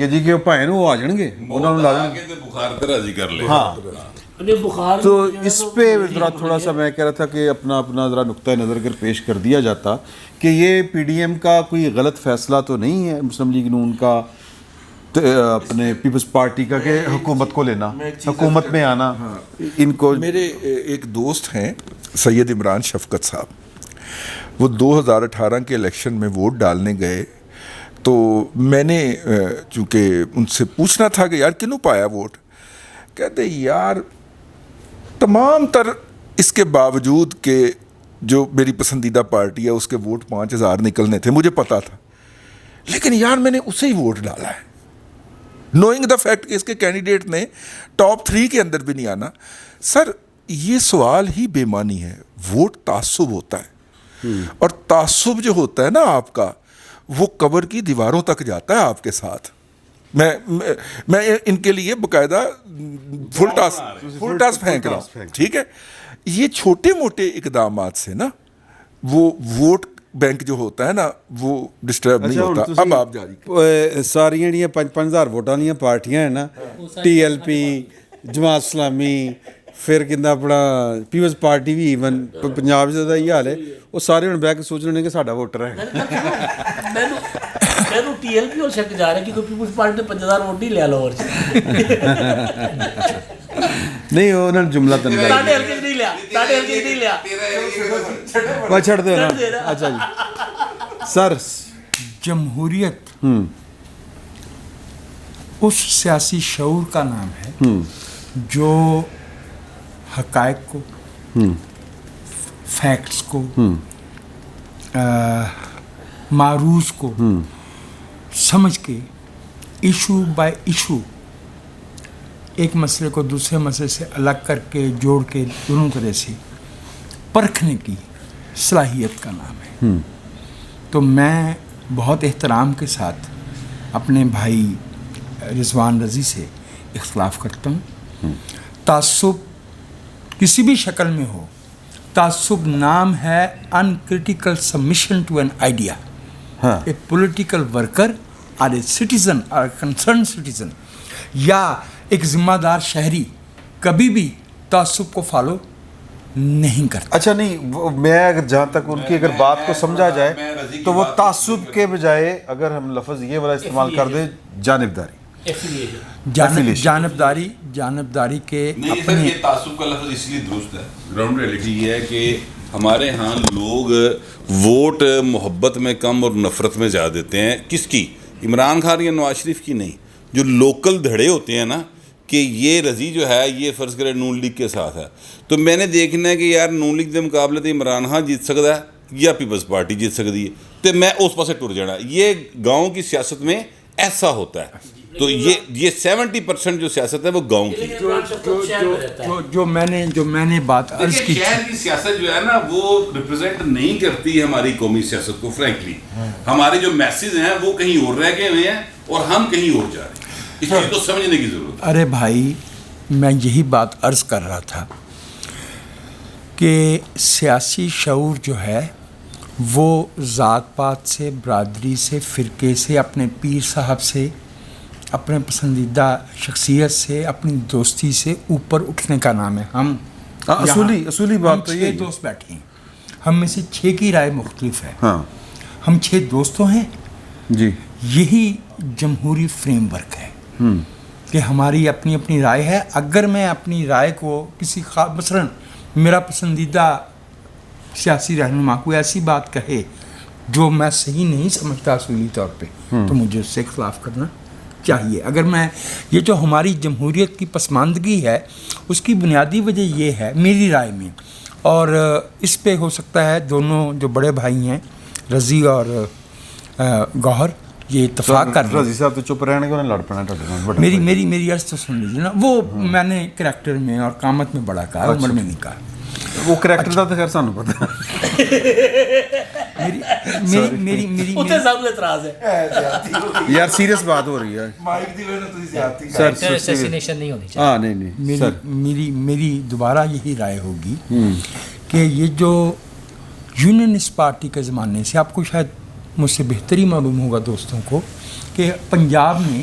کہ جی کہ بھائیں وہ آ جان گے انہوں نے لا دیں کے بخار تے راضی کر لے. ہاں بخار تو اس پہ ذرا تھوڑا سا میں کہہ رہا تھا کہ اپنا ذرا نقطۂ نظر اگر پیش کر دیا جاتا کہ یہ پی ڈی ایم کا کوئی غلط فیصلہ تو نہیں ہے مسلم لیگ نون کا اپنے پیپلز پارٹی کا کہ حکومت کو لینا, حکومت میں آنا ان کو. میرے ایک دوست ہیں سید عمران شفقت صاحب, وہ 2018 کے الیکشن میں ووٹ ڈالنے گئے تو میں نے چونکہ ان سے پوچھنا تھا کہ یار کنوں پایا ووٹ, کہتے یار تمام تر اس کے باوجود کہ جو میری پسندیدہ پارٹی ہے اس کے ووٹ 5000 نکلنے تھے, مجھے پتا تھا, لیکن یار میں نے اسے ہی ووٹ ڈالا ہے نوئنگ دا فیکٹ کہ اس کے کینڈیڈیٹ نے ٹاپ 3 کے اندر بھی نہیں آنا. سر یہ سوال ہی بے معنی ہے. ووٹ تعصب ہوتا ہے اور تعصب جو ہوتا ہے نا آپ کا وہ قبر کی دیواروں تک جاتا ہے آپ کے ساتھ. میں ان کے لیے باقاعدہ فل ٹاس پھینک رہا ہوں, ٹھیک ہے. یہ چھوٹے موٹے اقدامات سے نا وہ ووٹ بینک جو ہوتا ہے نا وہ ڈسٹرب نہیں ہوتا. اب آپ جاری ساری جڑیاں 5,000 ووٹاں دیاں پارٹیاں ہیں نا, T L P, Jamaat Islami, پھر کہنا اپنا پیپلز پارٹی بھی ایون پنجاب دا یہ حال ہے, وہ سارے ہوں بہ کے سوچ رہے ہیں کہ ساڈا ووٹر ہے. میں ٹی ایل پی اور شک جا رہا ہے کیونکہ پیپلز پارٹی نے 5000 ووٹ نہیں لیا لاہور نہیں انہوں نے جملہ تن چھڑ دے نا. اچھا جی سر, جمہوریت اس سیاسی شعور کا نام ہے جو حقائق کو, فیکٹس کو, معروض کو سمجھ کے ایشو بائی ایشو ایک مسئلے کو دوسرے مسئلے سے الگ کر کے جوڑ کے دونوں طرح سے پرکھنے کی صلاحیت کا نام ہے. تو میں بہت احترام کے ساتھ اپنے بھائی رضوان رضی سے اختلاف کرتا ہوں. تعصب کسی بھی شکل میں ہو, تعصب نام ہے uncritical submission to an idea. A political worker اور اے سٹیزن اور کنسرن سٹیزن یا ایک ذمہ دار شہری کبھی بھی تعصب کو فالو نہیں کرتا. اچھا نہیں, میں اگر جہاں تک ان کی اگر بات کو سمجھا جائے تو وہ تعصب کے بجائے اگر ہم لفظ یہ والا استعمال کر دیں جانبداری, جانبداری کے اپنے. یہ تعصب کا لفظ اس لیے درست ہے, گراؤنڈ ریئلٹی یہ ہے کہ ہمارے ہاں لوگ ووٹ محبت میں کم اور نفرت میں زیادہ دیتے ہیں. کس کی؟ عمران خان یا نواز شریف کی نہیں. جو لوکل دھڑے ہوتے ہیں نا کہ یہ رضی جو ہے یہ فرض کرے نون لیگ کے ساتھ ہے, تو میں نے دیکھنا ہے کہ یار نون لیگ کے مقابلے تو عمران خان جیت سکتا ہے یا پیپلز پارٹی جیت سکتی ہے, تو میں اس پاسے ٹر جانا. یہ گاؤں کی سیاست میں ایسا ہوتا ہے. تو یہ 70% جو سیاست ہے وہ گاؤں کی. جو میں نے بات عرض کی, شہر کی سیاست جو ہے نا وہ ریپرزینٹ نہیں کرتی ہماری قومی سیاست کو. فرینکلی ہمارے جو میسیج ہیں وہ کہیں اور رہ گئے ہوئے ہیں اور ہم کہیں اور جا رہے ہیں. اس چیز کو سمجھنے کی ضرورت ہے. ارے بھائی میں یہی بات عرض کر رہا تھا کہ سیاسی شعور جو ہے وہ ذات پات سے, برادری سے, فرقے سے, اپنے پیر صاحب سے, اپنے پسندیدہ شخصیت سے, اپنی دوستی سے اوپر اٹھنے کا نام ہے. ہم اصولی بات تو یہ 6 دوست بیٹھے ہیں, ہم میں سے 6 کی رائے مختلف ہے. ہم 6 دوستوں ہیں جی. یہی جمہوری فریم ورک ہے کہ ہماری اپنی اپنی رائے ہے. اگر میں اپنی رائے کو کسی مثلاً میرا پسندیدہ سیاسی رہنما کوئی ایسی بات کہے جو میں صحیح نہیں سمجھتا اصولی طور پہ, تو مجھے اس سے اختلاف کرنا چاہیے. اگر میں یہ جو ہماری جمہوریت کی پسماندگی ہے اس کی بنیادی وجہ یہ ہے میری رائے میں, اور اس پہ ہو سکتا ہے دونوں جو بڑے بھائی ہیں رضی اور گوہر یہ اتفاق کر رہے ہیں. رضی صاحب تو چپ رہنے کے انہیں لڑ پڑنا. میری عرض تو سن لیجیے نا. وہ میں نے کریکٹر میں اور قامت میں بڑا کہا, عمر میں نہیں کہا. وہ کریکٹر کا تو خیر سانو پتہ میری اعتراض ہے یار سیریس بات ہو رہی ہے سر. نہیں, میری دوبارہ یہی رائے ہوگی کہ یہ جو یونینسٹ پارٹی کے زمانے سے, آپ کو شاید مجھ سے بہتر ہی معلوم ہوگا دوستوں کو, کہ پنجاب میں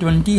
20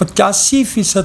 85%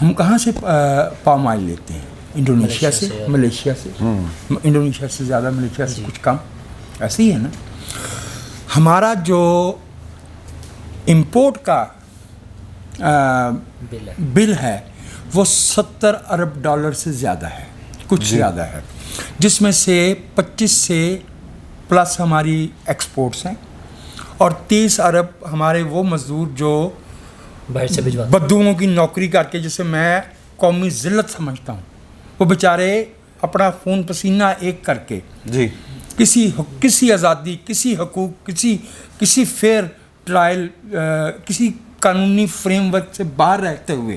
ہم کہاں سے پام آئل لیتے ہیں؟ انڈونیشیا سے، ملیشیا سے، انڈونیشیا سے زیادہ، ملیشیا سے کچھ کم، ایسے ہی ہے نا. ہمارا جو امپورٹ کا بل ہے وہ $70 ارب سے زیادہ ہے، کچھ زیادہ ہے، جس میں سے 25 سے پلس ہماری ایکسپورٹس ہیں اور 30 ارب ہمارے وہ مزدور جو بدوؤں کی نوکری کر کے، جسے میں قومی ذلت سمجھتا ہوں، وہ بیچارے اپنا خون پسینہ ایک کر کے جی کسی آزادی، کسی حقوق، کسی فیئر ٹرائل، کسی قانونی فریم ورک سے باہر رہتے ہوئے،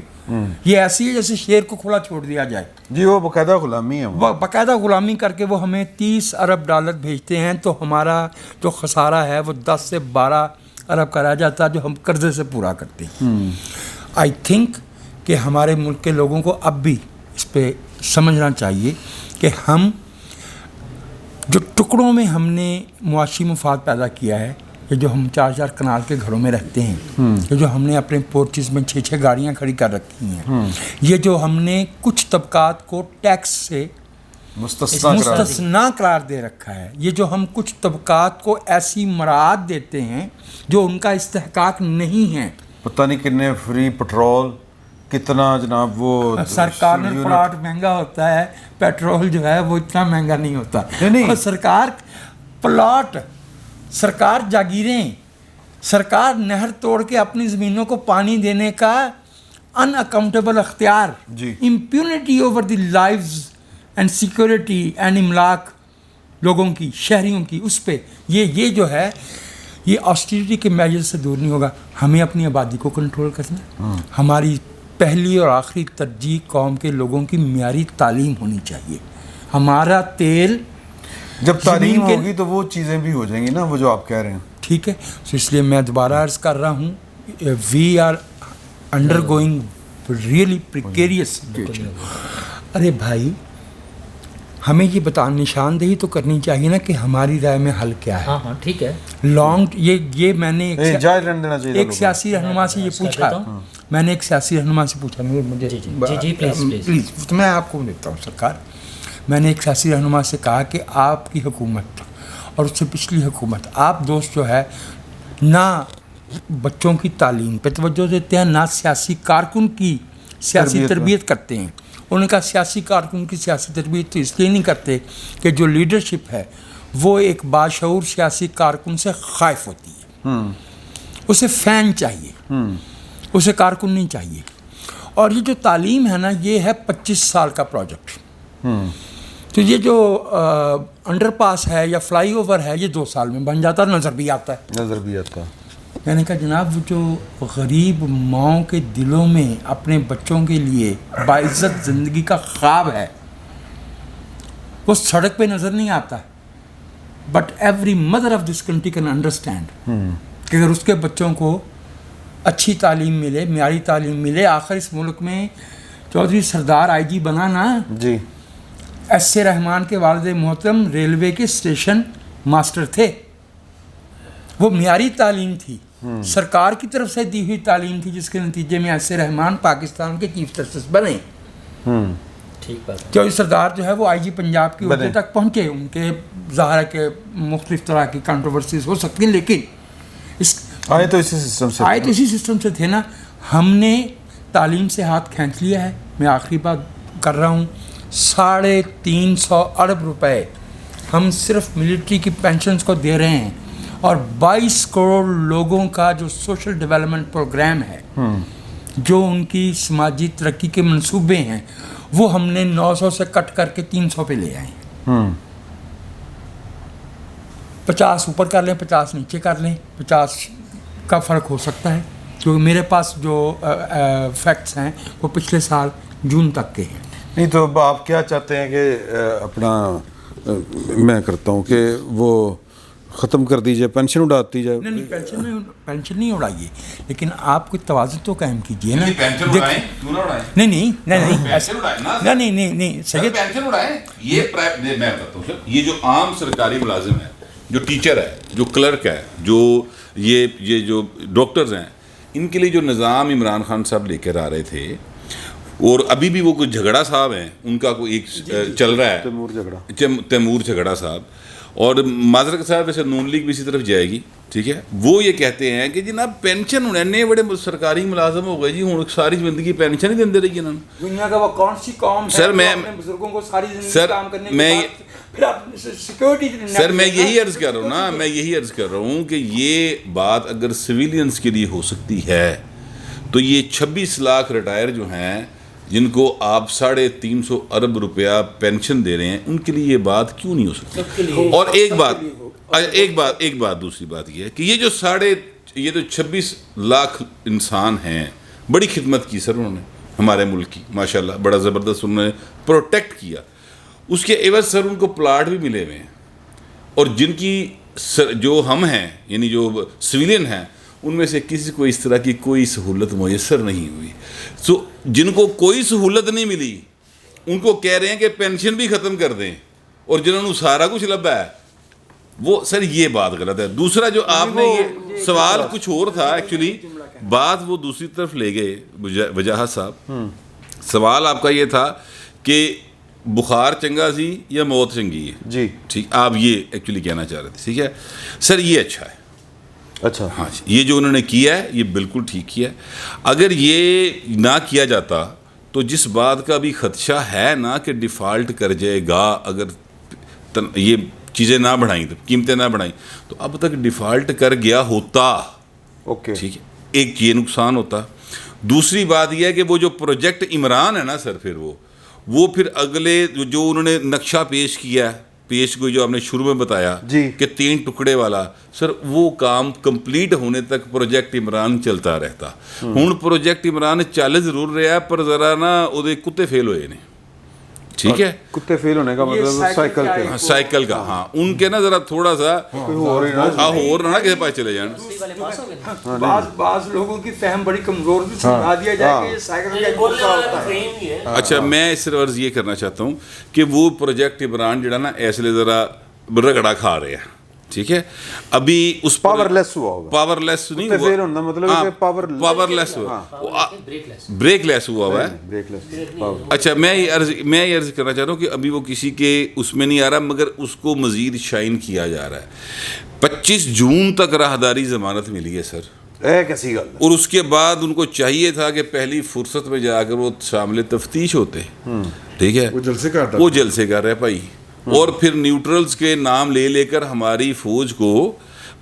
یہ ایسی ہے جیسے شیر کو کھلا چھوڑ دیا جائے. جی وہ باقاعدہ غلامی ہے، باقاعدہ غلامی کر کے وہ ہمیں $30 ارب بھیجتے ہیں، تو ہمارا جو خسارہ ہے وہ 10 سے 12 ارب کا رہ جاتا ہے جو ہم قرضے سے پورا کرتے ہیں. آئی تھنک کہ ہمارے ملک کے لوگوں کو اب بھی اس پہ سمجھنا چاہیے کہ ہم جو ٹکڑوں میں ہم نے معاشی مفاد پیدا کیا ہے، یہ جو ہم 4 کنال کے گھروں میں رہتے ہیں، یہ جو ہم نے اپنے پورچز میں 6 گاڑیاں کھڑی کر رکھی ہیں، یہ جو ہم نے کچھ طبقات کو ٹیکس سے مستثنا قرار دے رکھا ہے، یہ جو ہم کچھ طبقات کو ایسی مراعات دیتے ہیں جو ان کا استحقاق نہیں ہے. پتہ نہیں کتنے فری پٹرول، کتنا جناب وہ سرکار نے پلاٹ مہنگا ہوتا ہے، پیٹرول جو ہے وہ اتنا مہنگا نہیں ہوتا. اور سرکار پلاٹ، سرکار جاگیریں، سرکار نہر توڑ کے اپنی زمینوں کو پانی دینے کا ان اکاؤنٹیبل اختیار، impunity over the lives and security and املاک لوگوں کی، شہریوں کی، اس پہ یہ جو ہے یہ آسٹیریٹی کے میجر سے دور نہیں ہوگا. ہمیں اپنی آبادی کو کنٹرول کرنا. ہماری پہلی اور آخری ترجیح قوم کے لوگوں کی معیاری تعلیم ہونی چاہیے. ہمارا تیل جب تعلیم ہوگی تو وہ چیزیں بھی ہو جائیں گی نا، وہ جو آپ کہہ رہے ہیں. ٹھیک ہے، تو اس لیے میں دوبارہ عرض کر رہا ہوں، we are undergoing really precarious situation. ارے بھائی، ہمیں یہ نشاندہی تو کرنی چاہیے نا کہ ہماری رائے میں حل کیا ہے. ہاں ٹھیک ہے. یہ میں نے ایک سیاسی رہنما سے یہ پوچھا، میں نے ایک سیاسی رہنما سے پوچھا، مجھے پلیز میں آپ کو دیتا ہوں سرکار، میں نے ایک سیاسی رہنما سے کہا کہ آپ کی حکومت اور اس سے پچھلی حکومت، آپ دوست جو ہے نہ بچوں کی تعلیم پہ توجہ دیتے ہیں، نہ سیاسی کارکن کی سیاسی تربیت کرتے ہیں. انہوں نے کہا سیاسی کارکن کی سیاسی تربیت تو اس لیے نہیں کرتے کہ جو لیڈرشپ ہے وہ ایک باشعور سیاسی کارکن سے خائف ہوتی ہے، اسے فین چاہیے، اسے کارکن نہیں چاہیے. اور یہ جو تعلیم ہے نا، یہ ہے 25 سال کا پروجیکٹ. تو یہ جو انڈر پاس ہے یا فلائی اوور ہے، یہ 2 سال میں بن جاتا ہے، نظر بھی آتا ہے. میں نے کہا جناب، وہ جو غریب ماؤں کے دلوں میں اپنے بچوں کے لیے باعزت زندگی کا خواب ہے، وہ سڑک پہ نظر نہیں آتا. But every mother of this country can understand کہ اگر اس کے بچوں کو اچھی تعلیم ملے، معیاری تعلیم ملے. آخر اس ملک میں چودھری سردار آئی جی بنا نا، جی ایس اے رحمان کے والد محترم ریلوے کے اسٹیشن ماسٹر تھے. وہ معیاری تعلیم تھی، سرکار کی طرف سے دی ہوئی تعلیم تھی، جس کے نتیجے میں ایس اے رحمان پاکستان کے چیف جسٹس بنے. چودھری سردار جو ہے وہ آئی جی پنجاب کی عہدے تک پہنچے. ان کے ظاہر ہے کہ مختلف طرح کی کنٹروورسیز ہو سکتی ہیں، لیکن آئے تو اسی سسٹم سے تھے نا. ہم نے تعلیم سے ہاتھ کھینچ لیا ہے. میں آخری بات کر رہا ہوں، 350 ارب روپے ہم صرف ملٹری کی پینشنز کو دے رہے ہیں، اور 22 کروڑ لوگوں کا جو سوشل ڈیولپمنٹ پروگرام ہے، جو ان کی سماجی ترقی کے منصوبے ہیں، وہ ہم نے 900 سے کٹ کر کے 300 پہ لے آئے. 50 اوپر کر لیں، 50 نیچے کر لیں، 50 کا فرق ہو سکتا ہے، کیونکہ میرے پاس جو فیکٹس ہیں وہ پچھلے سال جون تک کے ہیں. نہیں تو اب آپ کیا چاہتے ہیں کہ اپنا میں کرتا ہوں کہ وہ ختم کر دیجئے، پینشن اڑاتی جائے؟ نہیں، پینشن نہیں اڑائیے، لیکن آپ کوئی توازن تو قائم کیجیے نا. نہیں سید، یہ جو عام سرکاری ملازم ہے، جو ٹیچر ہے، جو کلرک ہے، جو یہ جو ڈاکٹرز ہیں، ان کے لیے جو نظام عمران خان صاحب لے کر آ رہے تھے، اور ابھی بھی وہ کوئی جھگڑا صاحب ہیں, ان کا کوئی ایک چل رہا ہے تیمور جھگڑا صاحب, اور معذرت صاحب ویسے نون لیگ بھی اسی طرف جائے گی, ٹھیک ہے. وہ یہ کہتے ہیں کہ جناب پینشن ہونے نے بڑے سرکاری ملازم ہو گئے جی, ہوں ساری زندگی پینشن ہی دیندے رہی انہوں نے. دنیا کا وہ کون سی قوم ہے سر میں بزرگوں کو ساری زندگی سر کام کرنے کے میں بعد پھر آپ سیکورٹی سر میں یہی عرض کر رہا ہوں نا, میں یہی عرض کر رہا ہوں کہ یہ بات اگر سویلینز کے لیے ہو سکتی ہے تو یہ 26 لاکھ ریٹائر جو ہیں جن کو آپ 350 ارب روپیہ پینشن دے رہے ہیں, ان کے لیے یہ بات کیوں نہیں ہو سکتی؟ اور ایک بات دوسری بات یہ ہے کہ یہ جو یہ تو 26 لاکھ انسان ہیں, بڑی خدمت کی سر انہوں نے ہمارے ملک کی, ماشاءاللہ بڑا زبردست انہوں نے پروٹیکٹ کیا. اس کے عوض سر ان کو پلاٹ بھی ملے ہوئے ہیں, اور جن کی جو ہم ہیں یعنی جو سویلین ہیں ان میں سے کسی کو اس طرح کی کوئی سہولت میسر نہیں ہوئی. سو جن کو کوئی سہولت نہیں ملی ان کو کہہ رہے ہیں کہ پینشن بھی ختم کر دیں, اور جنہوں نے سارا کچھ لبا ہے وہ سر یہ بات غلط ہے. دوسرا جو آپ نے یہ سوال کچھ اور تھا ایکچولی, بات وہ دوسری طرف لے گئے وجاہت صاحب. سوال آپ کا یہ تھا کہ بخار چنگا سی یا موت چنگی ہے جی, ٹھیک, آپ یہ ایکچولی کہنا چاہ رہے تھے, ٹھیک ہے سر. یہ اچھا ہے, اچھا ہاں, یہ جو انہوں نے کیا ہے یہ بالکل ٹھیک کیا ہے. اگر یہ نہ کیا جاتا تو جس بات کا بھی خدشہ ہے نا کہ ڈیفالٹ کر جائے گا, اگر یہ چیزیں نہ بڑھائیں تو قیمتیں نہ بڑھائیں تو اب تک ڈیفالٹ کر گیا ہوتا, اوکے ٹھیک ہے, ایک یہ نقصان ہوتا. دوسری بات یہ ہے کہ وہ جو پروجیکٹ عمران ہے نا سر, پھر وہ پھر اگلے جو انہوں نے نقشہ پیش کیا ہے, پیش گوئی جو آپ نے شروع میں بتایا کہ 3 ٹکڑے والا, سر وہ کام کمپلیٹ ہونے تک پروجیکٹ عمران چلتا رہتا. ہوں پروجیکٹ عمران چل ضرور رہا ہے پر ذرا نا وہ کتے فیل ہوئے نے, ٹھیک ہے, کتے فیل ہونے کا مطلب سائیکل کا, ہاں ان کے نا ذرا تھوڑا سا اور نہ کسی پاس چلے جان. بعض لوگوں کی فہم بڑی کمزور بھی سمجھا دیا جائے کہ یہ سائیکل کا ہوتا ہے. اچھا, میں صرف عرض یہ کرنا چاہتا ہوں کہ وہ پروجیکٹ عمران جڑا نا ایسے ذرا رگڑا کھا رہے ہیں, ٹھیک ہے. ابھی اس پاور لیس ہوا ہوگا, پاور لیس نہیں کتے فیل ہونا مطلب ہے کہ پاور لیس ہوا, بریک لیس ہوا ہوا ہے. بریک لیس. اچھا, میں یہ عرض کرنا چاہ رہا ہوں کہ ابھی وہ کسی کے اس میں نہیں آ رہا, مگر اس کو مزید شائن کیا جا رہا ہے. 25 جون تک راہداری ضمانت ملی ہے سر, کیسی گل, اور اس کے بعد ان کو چاہیے تھا کہ پہلی فرصت میں جا کر وہ شامل تفتیش ہوتے, ٹھیک ہے, وہ جلسے کر رہے بھائی, اور پھر نیوٹرلز کے نام لے کر ہماری فوج کو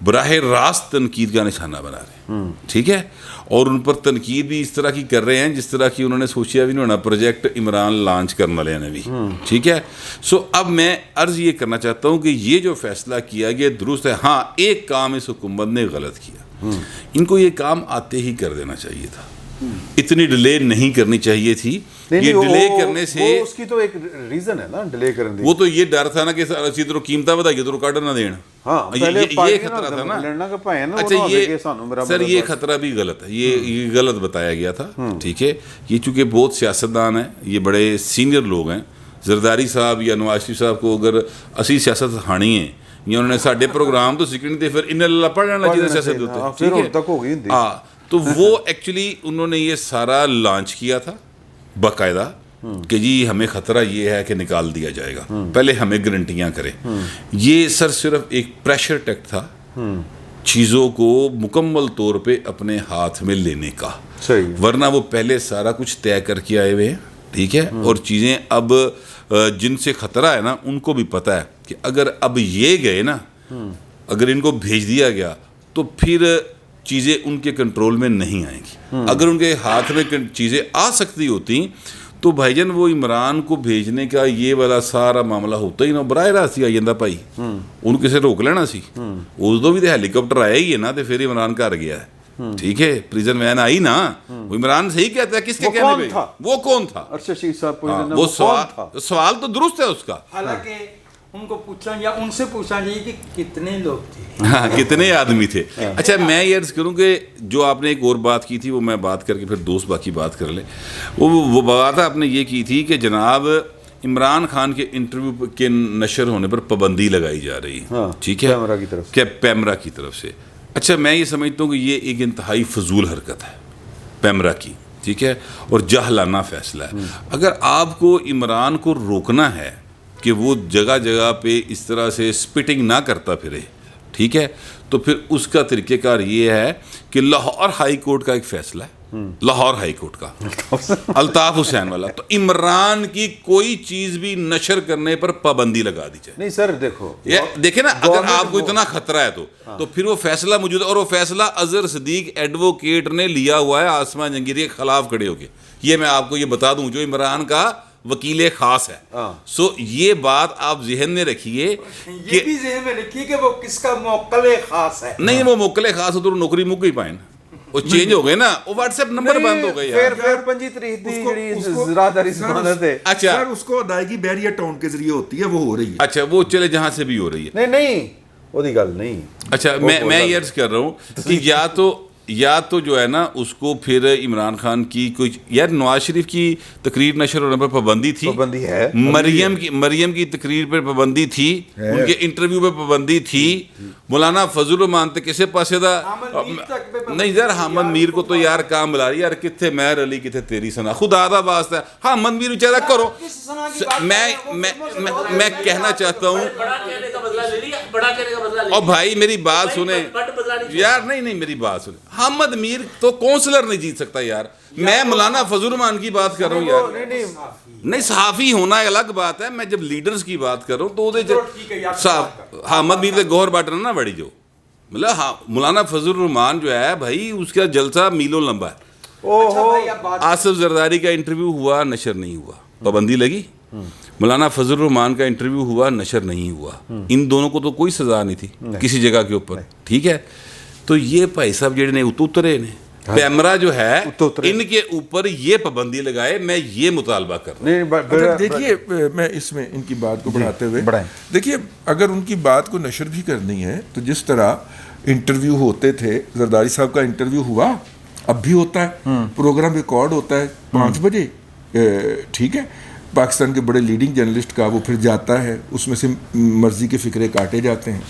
براہ راست تنقید کا نشانہ بنا رہے ہیں, ٹھیک ہے, اور ان پر تنقید بھی اس طرح کی کر رہے ہیں جس طرح کی انہوں نے سوچا بھی نہیں ہونا پروجیکٹ عمران لانچ کرنے والے نے بھی, ٹھیک ہے. سو اب میں عرض یہ کرنا چاہتا ہوں کہ یہ جو فیصلہ کیا گیا درست ہے. ہاں, ایک کام اس حکومت نے غلط کیا, ان کو یہ کام آتے ہی کر دینا چاہیے تھا, اتنی ڈیلے نہیں کرنی چاہیے تھی. یہ ڈیلے کرنے سے اس کی تو ایک ریزن ہے نا ڈیلے کرنے کی, وہ تو یہ ڈر تھا نا کہ اسی طرح قیمتیں بتائیے تو کاٹر نہ دین, یہ خطرہ تھا نا. اچھا, یہ سر یہ خطرہ بھی غلط ہے, یہ غلط بتایا گیا تھا, ٹھیک ہے. یہ چونکہ بہت سیاستدان ہیں, یہ بڑے سینئر لوگ ہیں, زرداری صاحب یا نواز شریف صاحب کو اگر اسی سیاست ہانی ہے یا انہوں نے ساڈے پروگرام تو سیکھنے تھے, پھر ان اللہ پڑھ لینا چاہیے سیاست ہوتے, ٹھیک ہے. ہاں, تو وہ ایکچولی انہوں نے یہ سارا لانچ کیا تھا باقاعدہ کہ جی ہمیں خطرہ یہ ہے کہ نکال دیا جائے گا, پہلے ہمیں گارنٹیاں کریں. یہ سر صرف ایک پریشر ٹیک تھا چیزوں کو مکمل طور پہ اپنے ہاتھ میں لینے کا, ورنہ وہ پہلے سارا کچھ طے کر کے آئے ہوئے ہیں, ٹھیک ہے. اور چیزیں اب جن سے خطرہ ہے نا ان کو بھی پتہ ہے کہ اگر اب یہ گئے نا, اگر ان کو بھیج دیا گیا تو پھر چیزیں ان کے کنٹرول میں نہیں آئیں گی. اگر ان کے ہاتھ میں چیزیں آ سکتی ہوتی تو بھائی جان وہ عمران کو بھیجنے کا یہ والا سارا معاملہ ہوتا ہی نا, براہ راست ہی آ جاتا بھائی, ان کسے روک لینا سی. اس دو بھی تو ہیلی کاپٹر آیا ہی ہے نا, تو پھر عمران گھر گیا ہے, ٹھیک ہے, پریزن وین آئی نا, وہ عمران صحیح کہتا ہے, کس کے کہنے پہ وہ کون تھا, وہ سوال تو درست ہے اس کا. حالانکہ ان کو پوچھنا یا ان سے پوچھنا چاہیے کہ کتنے لوگ تھے, ہاں کتنے آدمی تھے. اچھا, میں یہ عرض کروں کہ جو آپ نے ایک اور بات کی تھی وہ میں بات کر کے پھر دوست باقی بات کر لیں. وہ بات آپ نے یہ کی تھی کہ جناب عمران خان کے انٹرویو کے نشر ہونے پر پابندی لگائی جا رہی ہے, ٹھیک ہے, پیمرا کی طرف سے. اچھا, میں یہ سمجھتا ہوں کہ یہ ایک انتہائی فضول حرکت ہے پیمرا کی. ٹھیک ہے, اور جاہلانہ فیصلہ ہے. اگر آپ کو عمران کو روکنا ہے کہ وہ جگہ جگہ پہ اس طرح سے سپٹنگ نہ کرتا پھرے, ٹھیک ہے, تو پھر اس کا طریقہ کار یہ ہے کہ لاہور ہائی کورٹ کا ایک فیصلہ ہے, لاہور ہائی کورٹ کا, الطاف حسین والا, تو عمران کی کوئی چیز بھی نشر کرنے پر پابندی لگا دی جائے. نہیں سر دیکھو دیکھیں نا, اگر آپ کو اتنا خطرہ ہے تو پھر وہ فیصلہ موجود ہے, اور وہ فیصلہ اظہر صدیق ایڈوکیٹ نے لیا ہوا ہے آسمان جہانگیری کے خلاف کھڑے ہو کے. یہ میں آپ کو یہ بتا دوں, جو عمران کا وکیل خاص ہے. سو یہ بات آپ ذہن میں رکھیے, یہ بھی ذہن میں رکھیے کہ وہ کس کا موکل خاص ہے. نہیں وہ موکل خاص ہو تو نوکری مک ہی پائیں, وہ چینج ہو گئے نا, وہ واٹس ایپ نمبر بند ہو گئے یار. پھر 25 تاریخ دی جڑی زراداری ضمانت ہے. اچھا سر اس کو ادائیگی بیریا ٹاؤن کے ذریعے ہوتی ہے, وہ ہو رہی ہے. اچھا وہ چلے جہاں سے بھی ہو رہی ہے. نہیں وہ دی گل نہیں. اچھا میں یہ عرض کر رہا ہوں کہ یا تو جو ہے نا اس کو پھر عمران خان کی کوئی, یار نواز شریف کی تقریر نشر ہونے پر پابندی تھی, پابندی ہے, مریم کی تقریر پر پابندی تھی, ان کے انٹرویو پہ پابندی تھی, مولانا فضل الرحمان تے کسے پاسے دا نہیں یار, حامد میر کو تو یار کام ملا رہی یار, کتھے مہر علی کتھے تیری سنا, خدا دا واسطہ ہے حامد میر بیچارہ کرو. میں کہنا چاہتا ہوں, اور بھائی میری بات سنیں یار, نہیں میری بات سنیں, حامد میر تو کونسلر نہیں جیت سکتا یار. میں مولانا فضل الرحمان کی بات کر رہا ہوں یار, نہیں صحافی ہونا الگ بات ہے, میں جب لیڈرز کی بات کر رہا ہوں تو حامد میر تے گوہر باٹن نہ بڑی, جو مطلب مولانا فضل الرحمان جو ہے بھائی اس کا جلسہ میلوں لمبا ہے. آصف زرداری کا انٹرویو ہوا, نشر نہیں ہوا, پابندی لگی. مولانا فضل الرحمان کا انٹرویو ہوا, نشر نہیں ہوا. ان دونوں کو تو کوئی سزا نہیں تھی کسی جگہ کے اوپر, ٹھیک ہے. تو یہ بھائی صاحب جڑے نے اترے نے پیمرا جو ہے ان کے اوپر یہ پابندی لگائے, میں یہ مطالبہ کر رہا ہوں. دیکھیے میں اس میں ان کی بات کو بڑھاتے ہوئے دیکھیے, اگر ان کی بات کو نشر بھی کرنی ہے تو جس طرح انٹرویو ہوتے تھے, زرداری صاحب کا انٹرویو ہوا, اب بھی ہوتا ہے, پروگرام ریکارڈ ہوتا ہے 5 بجے, ٹھیک ہے, پاکستان کے بڑے لیڈنگ جرنلسٹ کا وہ پھر جاتا ہے, اس میں سے مرضی کے فقرے کاٹے جاتے ہیں,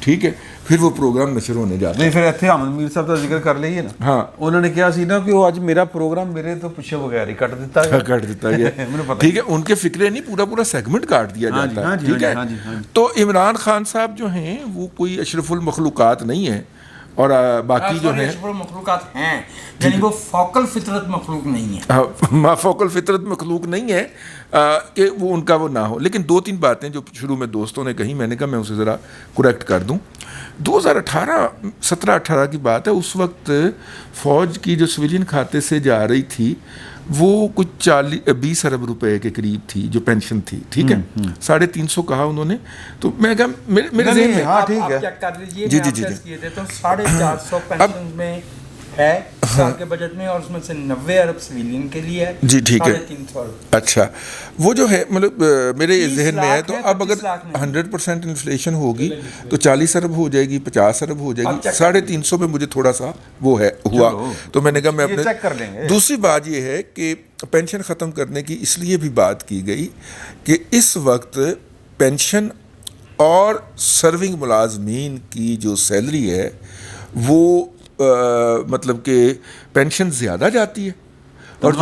ٹھیک ہے, پھر وہ پروگرام نشر ہونے جاتا ہے. نہیں پھر اتنے حامد میر صاحب کا ذکر کر لئیے نا, ہاں انہوں نے کیا سی نا کہ وہ آج میرا پروگرام میرے تو پچھے بغیر ہی کٹ دیتا ہے, ٹھیک ہے, ان کے فکرے نہیں, پورا سیگمنٹ کاٹ دیا جاتا ہے, ٹھیک ہے. تو عمران خان صاحب جو ہیں وہ کوئی اشرف المخلوقات نہیں ہیں, اور باقی جو ہیں مخلوقات ہیں, یعنی وہ فوکل فطرت مخلوق نہیں ہے, فوکل فطرت مخلوق نہیں ہے کہ وہ ان کا وہ نہ ہو. لیکن 2-3 باتیں جو شروع میں دوستوں نے کہیں, میں نے کہا میں اسے ذرا کریکٹ کر دوں. 2017-18 کی بات ہے, اس وقت فوج کی جو سویلین کھاتے سے جا رہی تھی وہ کچھ 20 ارب روپے کے قریب تھی جو پینشن تھی, ٹھیک ہے, 350 کہا انہوں نے, تو میں کہا میرے ذہن میں آپ چیک کر لیجیے, میں آپ سے کیے دیتا ہوں 450 پینشن میں ہے سال کے بجٹ میں, اور اس میں سے 90 ارب سویلین کے لیے ہے, جی ٹھیک ہے. 350. اچھا, وہ جو ہے مطلب میرے ذہن میں ہے, تو اب اگر 100% انفلیشن ہوگی تو 40 ارب ہو جائے گی, 50 ارب ہو جائے گی, 350 میں مجھے تھوڑا سا وہ ہے ہوا, تو میں نے کہا میں اپنے چیک کر لیں گے. دوسری بات یہ ہے کہ پینشن ختم کرنے کی اس لیے بھی بات کی گئی کہ اس وقت پینشن اور سرونگ ملازمین کی جو سیلری ہے وہ مطلب کہ پینشن زیادہ جاتی ہے, اور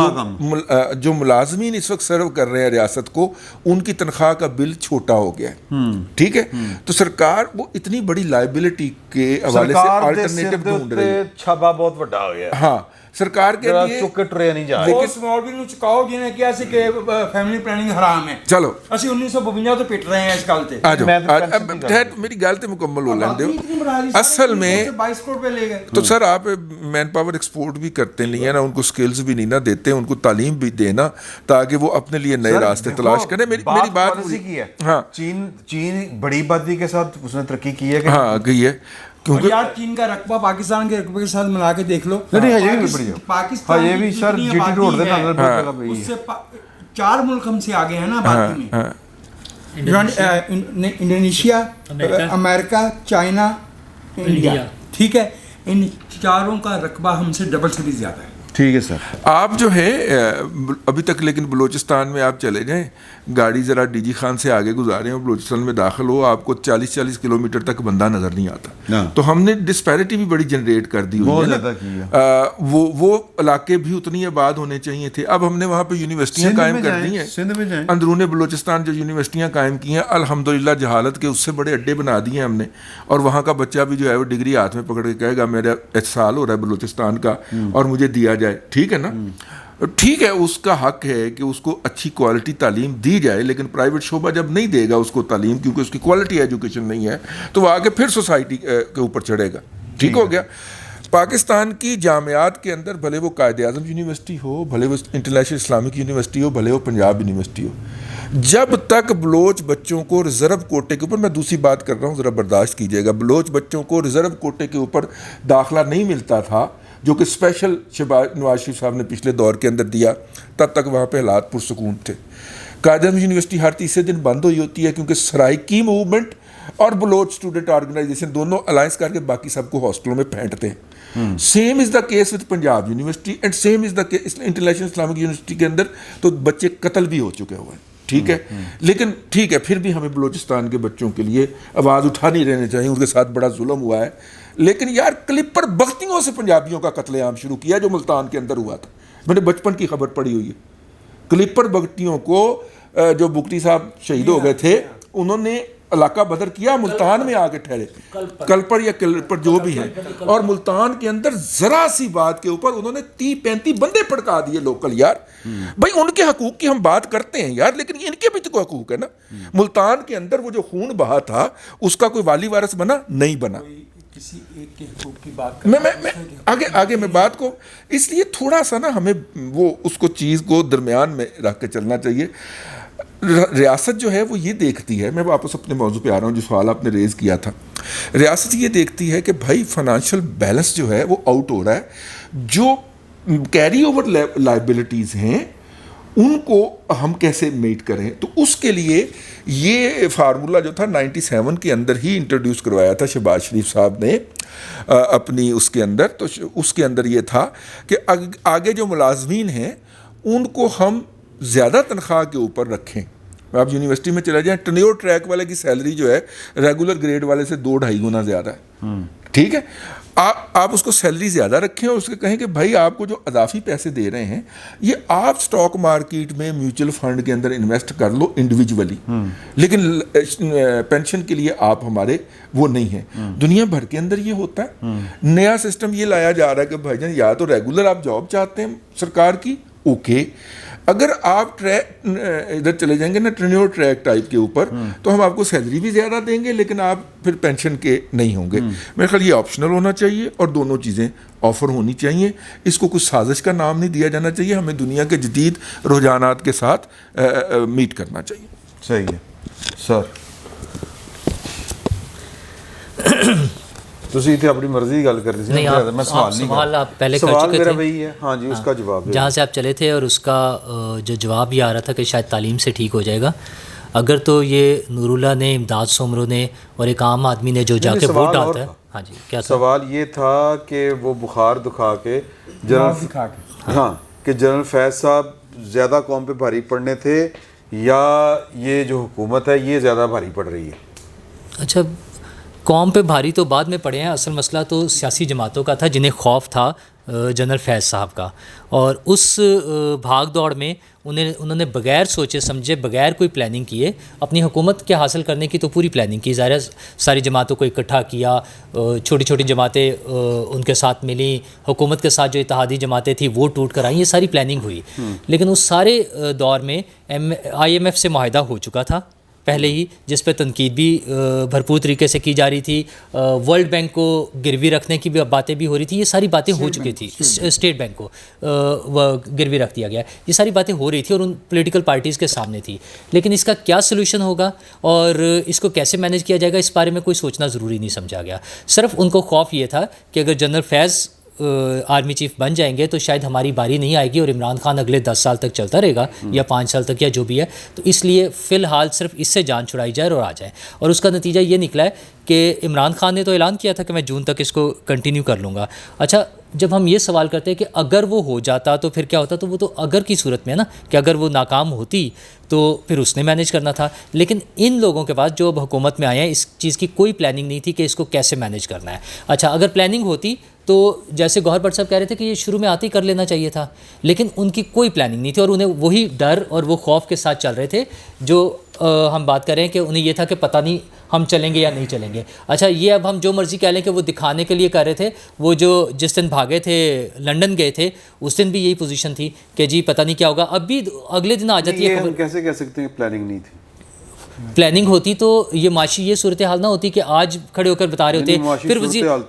جو ملازمین اس وقت سرو کر رہے ہیں ریاست کو, ان کی تنخواہ کا بل چھوٹا ہو گیا ہے, ٹھیک ہے. تو سرکار وہ اتنی بڑی لائبلٹی کے حوالے سے آلٹرنیٹو ڈھونڈ رہی ہے. چھاپا بہت بڑا ہو گیا, ہاں سرکار کے لیے چکٹ رہے نہیں جا رہے. وہ سمال بل چکاؤ جنہیں کیا سی کہ فیملی پلاننگ حرام ہے, چلو اسی 1952 تو پٹ رہے ہیں اس گل تے. آ جاؤ, میری گل تے مکمل ہو لین دیو. اصل میں 22 کروڑ پہ لے گئے, تو سر آپ مین پاور ایکسپورٹ بھی کرتے نہیں ہیں نا, ان کو سکلز بھی نہیں نا دیتے, ان کو تعلیم بھی دینا تاکہ وہ اپنے لیے نئے راستے تلاش کریں. میری بات کی ہے, ہاں چین بڑی آبادی کے ساتھ اس نے ترقی کی ہے, ہاں گئی ہے, کیونکہ یار چین کا رقبہ پاکستان کے رقبے کے ساتھ ملا کے دیکھ لو. پاکستان یہ بھی سر جی ٹی روڈ دے نال اس سے 4 ملک ہم سے آگے ہیں نا آبادی میں, انڈونیشیا, امریکہ, چائنا, انڈیا, ٹھیک ہے. ان چاروں کا رقبہ ہم سے ڈبل سے بھی زیادہ ہے. ٹھیک ہے سر. آپ جو ہے ابھی تک لیکن بلوچستان میں آپ چلے جائیں, گاڑی ذرا ڈی جی خان سے آگے گزارے اور بلوچستان میں داخل ہو, آپ کو 40 کلومیٹر تک بندہ نظر نہیں آتا. تو ہم نے ڈسپیرٹی بھی بڑی جنریٹ کر دی ہوئی ہے. وہ علاقے بھی اتنی آباد ہونے چاہیے تھے. اب ہم نے وہاں پہ یونیورسٹیاں قائم کر دی ہیں, اندرون بلوچستان جو یونیورسٹیاں قائم کی ہیں الحمدللہ, جہالت کے اس سے بڑے اڈے بنا دیے ہم نے. اور وہاں کا بچہ بھی جو ہے وہ ڈگری ہاتھ میں پکڑ کے کہے گا میرا احسال ہو رہا ہے بلوچستان کا اور مجھے دیا جائے. ٹھیک ہے نا, ٹھیک ہے, اس کا حق ہے کہ اس کو اچھی کوالٹی تعلیم دی جائے, لیکن پرائیویٹ شعبہ جب نہیں دے گا اس کو تعلیم کیونکہ اس کی کوالٹی ایجوکیشن نہیں ہے تو وہ آگے پھر سوسائٹی کے اوپر چڑھے گا. ٹھیک ہو گیا. پاکستان کی جامعات کے اندر بھلے وہ قائد اعظم یونیورسٹی ہو, بھلے وہ انٹرنیشنل اسلامک یونیورسٹی ہو, بھلے وہ پنجاب یونیورسٹی ہو, جب تک بلوچ بچوں کو ریزرو کوٹے کے اوپر, میں دوسری بات کر رہا ہوں ذرا برداشت کیجیے گا, بلوچ بچوں کو ریزرو کوٹے کے اوپر داخلہ نہیں ملتا تھا جو کہ اسپیشل نواز شریف صاحب نے پچھلے دور کے اندر دیا, تب تک وہاں پہ حالات پرسکون تھے. قائد اعظم یونیورسٹی ہر تیسرے دن بند ہوئی ہوتی ہے کیونکہ سرائکی موومنٹ اور بلوچ اسٹوڈنٹ آرگنائزیشن دونوں الائنس کر کے باقی سب کو ہاسٹلوں میں پھینٹتے ہیں. Same is the case with Punjab university and same is the case international Islamic university کے اندر, تو بچے قتل بھی ہو چکے ہوئے ہیں. ٹھیک ہے, لیکن ٹھیک ہے پھر بھی ہمیں بلوچستان کے بچوں کے لیے آواز اٹھانی رہنی چاہیے. ان کے ساتھ بڑا ظلم ہوا ہے, لیکن یار کلپر بختیوں سے پنجابیوں کا قتل عام شروع کیا جو ملتان کے اندر ہوا تھا. میں نے بچپن کی خبر پڑھی ہوئی ہے. کلپر بختیوں کو جو بگٹی صاحب شہید ہو گئے تھے انہوں نے علاقہ بدر کیا, ملتان میں آ کے ٹھہرے, کلپر یا کلپر جو بھی ہیں, اور ملتان کے اندر ذرا سی بات کے اوپر انہوں نے 30-35 بندے پھڑکا دیے لوکل. یار بھائی ان کے حقوق کی ہم بات کرتے ہیں یار, لیکن ان کے بھی تو حقوق ہے نا. ملتان کے اندر وہ جو خون بہا تھا اس کا کوئی والی وارث بنا نہیں بنا. کسی ایک کے حقوق کی بات میں آگے میں بات کو, اس لیے تھوڑا سا نا ہمیں وہ اس کو چیز کو درمیان میں رکھ کے چلنا چاہیے. ریاست جو ہے وہ یہ دیکھتی ہے, میں واپس اپنے موضوع پہ آ رہا ہوں جو سوال آپ نے ریز کیا تھا. ریاست یہ دیکھتی ہے کہ بھائی فائنانشیل بیلنس جو ہے وہ آؤٹ ہو رہا ہے, جو کیری اوور لائبلٹیز ہیں ان کو ہم کیسے میٹ کریں. تو اس کے لیے یہ فارمولہ جو تھا 97 کے اندر ہی انٹروڈیوس کروایا تھا شہباز شریف صاحب نے اپنی اس کے اندر. تو اس کے اندر یہ تھا کہ آگے جو ملازمین ہیں ان کو ہم زیادہ تنخواہ کے اوپر رکھیں. آپ یونیورسٹی میں چلے جائیں, ٹینیور ٹریک والے کی سیلری جو ہے ریگولر گریڈ والے سے 2-2.5 گنا زیادہ ہے. ٹھیک ہے, آپ اس کو سیلری زیادہ رکھیں اور اس کو کہیں کہ بھائی آپ کو جو اضافی پیسے دے رہے ہیں یہ آپ سٹاک مارکیٹ میں میوچل فنڈ کے اندر انویسٹ کر لو انڈیویجولی, لیکن پینشن کے لیے آپ ہمارے وہ نہیں ہیں. دنیا بھر کے اندر یہ ہوتا ہے. نیا سسٹم یہ لایا جا رہا ہے کہ بھائی جان یا تو ریگولر آپ جاب چاہتے ہیں سرکار کی, اوکے, اگر آپ ادھر چلے جائیں گے نا ٹرینیور ٹریک ٹائپ کے اوپر تو ہم آپ کو سیلری بھی زیادہ دیں گے لیکن آپ پھر پینشن کے نہیں ہوں گے. میرے خیال یہ آپشنل ہونا چاہیے اور دونوں چیزیں آفر ہونی چاہیے. اس کو کچھ سازش کا نام نہیں دیا جانا چاہیے, ہمیں دنیا کے جدید رجحانات کے ساتھ میٹ کرنا چاہیے. صحیح ہے سر. ਤੁਸੀਂ ਤੇ ਆਪਣੀ ਮਰਜ਼ੀ ਦੀ ਗੱਲ ਕਰ ਰਹੇ ਸੀ. نہیں ਮੈਂ آپ سوال آپ پہلے کر سوال چکے میرا تھے. وہی ہے. ہاں جی, اس کا جواب جہاں سے آپ چلے تھے اور اس کا جو جواب یہ آ رہا تھا کہ شاید تعلیم سے ٹھیک ہو جائے گا. اگر تو یہ نور اللہ نے, امداد سومرو نے اور ایک عام آدمی نے جو جا کے ووٹ ڈالتا ہے. ہاں جی, کیا سوال یہ تھا کہ وہ بخار دکھا کے ہاں کہ جنرل فیض صاحب زیادہ قوم پہ بھاری پڑنے تھے یا یہ جو حکومت ہے یہ زیادہ بھاری پڑ رہی ہے. اچھا, قوم پہ بھاری تو بعد میں پڑے ہیں, اصل مسئلہ تو سیاسی جماعتوں کا تھا جنہیں خوف تھا جنرل فیض صاحب کا, اور اس بھاگ دوڑ میں انہوں نے بغیر سوچے سمجھے, بغیر کوئی پلاننگ کیے اپنی حکومت کے حاصل کرنے کی تو پوری پلاننگ کی. ظاہر ساری جماعتوں کو اکٹھا کیا, چھوٹی چھوٹی جماعتیں ان کے ساتھ ملیں, حکومت کے ساتھ جو اتحادی جماعتیں تھیں وہ ٹوٹ کر آئیں, یہ ساری پلاننگ ہوئی. لیکن اس سارے دور میں IMF سے معاہدہ ہو چکا تھا پہلے ہی, جس پہ تنقید بھی بھرپور طریقے سے کی جا رہی تھی. ورلڈ بینک کو گروی رکھنے کی بھی باتیں بھی ہو رہی تھیں. یہ ساری باتیں ہو چکی تھی. اسٹیٹ بینک کو گروی رکھ دیا گیا. یہ ساری باتیں ہو رہی تھی اور ان پولیٹیکل پارٹیز کے سامنے تھی. لیکن اس کا کیا سلوشن ہوگا اور اس کو کیسے مینیج کیا جائے گا, اس بارے میں کوئی سوچنا ضروری نہیں سمجھا گیا. صرف ان کو خوف یہ تھا کہ اگر جنرل فیض آرمی چیف بن جائیں گے تو شاید ہماری باری نہیں آئے گی اور عمران خان اگلے 10 سال تک چلتا رہے گا یا 5 سال تک یا جو بھی ہے. تو اس لیے فی الحال صرف اس سے جان چھڑائی جائے اور آ جائیں. اور اس کا نتیجہ یہ نکلا ہے کہ عمران خان نے تو اعلان کیا تھا کہ میں جون تک اس کو کنٹینیو کر لوں گا. اچھا, جب ہم یہ سوال کرتے ہیں کہ اگر وہ ہو جاتا تو پھر کیا ہوتا، تو وہ تو اگر کی صورت میں ہے نا، کہ اگر وہ ناکام ہوتی تو پھر اس نے مینیج کرنا تھا. لیکن ان لوگوں کے پاس جو اب حکومت میں آئے ہیں اس چیز کی کوئی پلاننگ نہیں تھی کہ اس کو کیسے مینیج کرنا ہے. اچھا اگر پلاننگ ہوتی تو جیسے گوہر بٹ صاحب کہہ رہے تھے کہ یہ شروع میں آتے ہی کر لینا چاہیے تھا، لیکن ان کی کوئی پلاننگ نہیں تھی اور انہیں وہی ڈر اور وہ خوف کے ساتھ چل رہے تھے جو ہم بات کر رہے ہیں کہ انہیں یہ تھا کہ پتہ نہیں ہم چلیں گے یا نہیں چلیں گے. اچھا یہ اب ہم جو مرضی کہہ لیں کہ وہ دکھانے کے لیے کر رہے تھے، وہ جو جس دن بھاگے تھے لنڈن گئے تھے اس دن بھی یہی پوزیشن تھی کہ جی پتہ نہیں کیا ہوگا. اب بھی اگلے دن آ جاتی ہے ہم کیسے کہہ سکتے ہیں کہ پلاننگ نہیں تھی؟ پلاننگ ہوتی تو یہ معاشی یہ صورتحال نہ ہوتی کہ آج کھڑے ہو کر بتا رہے ہوتے. پھر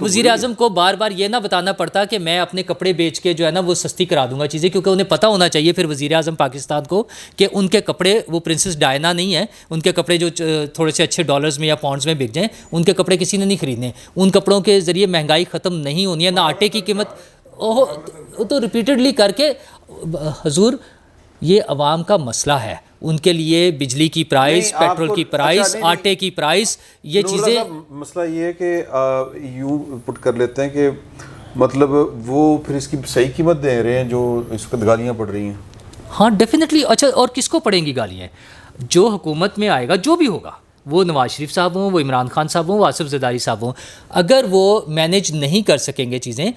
وزیر اعظم کو بار بار یہ نہ بتانا پڑتا کہ میں اپنے کپڑے بیچ کے جو ہے نا وہ سستی کرا دوں گا چیزیں، کیونکہ انہیں پتہ ہونا چاہیے پھر وزیر اعظم پاکستان کو کہ ان کے کپڑے وہ پرنسس ڈائنا نہیں ہیں، ان کے کپڑے جو تھوڑے سے اچھے ڈالرز میں یا پاؤنڈز میں بک جائیں ان کے کپڑے کسی نے نہیں خریدنے. ان کپڑوں کے ذریعے مہنگائی ختم نہیں ہونی ہے، نہ آٹے کی قیمت. تو ریپیٹڈلی کر کے حضور یہ عوام کا مسئلہ ہے، ان کے لیے بجلی کی پرائس، پیٹرول کی پرائس، آٹے کی پرائس، یہ چیزیں. مسئلہ یہ ہے کہ یوں پٹ کر لیتے ہیں کہ مطلب وہ پھر اس کی صحیح قیمت دے رہے ہیں جو اس کو گالیاں پڑ رہی ہیں. ہاں ڈیفینیٹلی. اچھا اور کس کو پڑیں گی گالیاں؟ جو حکومت میں آئے گا جو بھی ہوگا، وہ نواز شریف صاحب ہوں، وہ عمران خان صاحب ہوں، وہ آصف زرداری صاحب ہوں، اگر وہ مینیج نہیں کر سکیں گے چیزیں.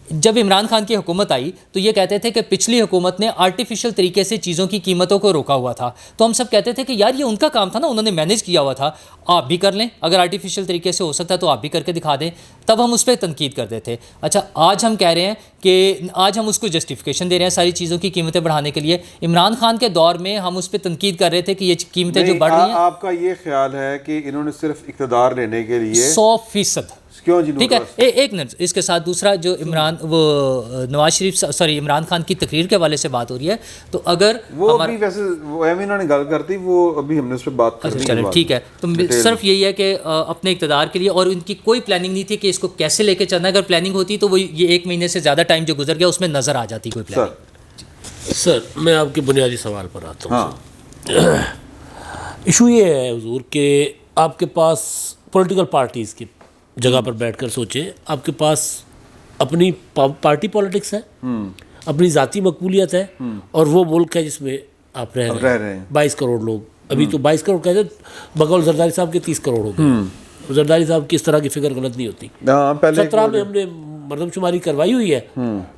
جب عمران خان کی حکومت آئی تو یہ کہتے تھے کہ پچھلی حکومت نے آرٹیفیشل طریقے سے چیزوں کی قیمتوں کو روکا ہوا تھا، تو ہم سب کہتے تھے کہ یار یہ ان کا کام تھا نا، انہوں نے مینیج کیا ہوا تھا، آپ بھی کر لیں، اگر آرٹیفیشل طریقے سے ہو سکتا ہے تو آپ بھی کر کے دکھا دیں. تب ہم اس پہ تنقید کرتے تھے. اچھا آج ہم کہہ رہے ہیں کہ آج ہم اس کو جسٹیفیکیشن دے رہے ہیں ساری چیزوں کی قیمتیں بڑھانے کے لیے. عمران خان کے دور میں ہم اس پہ تنقید کر رہے تھے کہ یہ قیمتیں جو بڑھ رہی ہیں. آپ کا یہ خیال ہے کہ انہوں نے صرف اقتدار لینے کے لیے 100%. کیوں جی؟ ٹھیک ہے ایک منٹ اس کے ساتھ دوسرا جو نواز شریف سوری عمران خان کی تقریر کے حوالے سے بات ہو رہی ہے تو اگر وہ بھی ویسے انہوں نے گل کرتی وہ ابھی ہم نے اس پہ بات کرنی. چلیں ٹھیک ہے. تو صرف یہی ہے کہ اپنے اقتدار کے لیے، اور ان کی کوئی پلاننگ نہیں تھی کہ اس کو کیسے لے کے چلنا. اگر پلاننگ ہوتی تو وہ یہ 1 مہینے سے زیادہ ٹائم جو گزر گیا اس میں نظر آ جاتی کوئی پلاننگ. سر میں آپ کے بنیادی سوال پر آتا ہوں. ایشو یہ ہے حضور کہ آپ کے پاس پولیٹیکل پارٹیز کی جگہ پر بیٹھ کر سوچیں، آپ کے پاس اپنی پارٹی پالیٹکس ہے، اپنی ذاتی مقبولیت ہے، اور وہ ملک ہے جس میں آپ رہ رہے ہیں. 22 کروڑ لوگ، ابھی تو 22 کروڑ کہتے ہیں، بقول زرداری صاحب کے 30 کروڑ ہو گئے. زرداری صاحب کی اس طرح کی فگر غلط نہیں ہوتی. 17 میں ہم نے مردم شماری کروائی ہوئی ہے،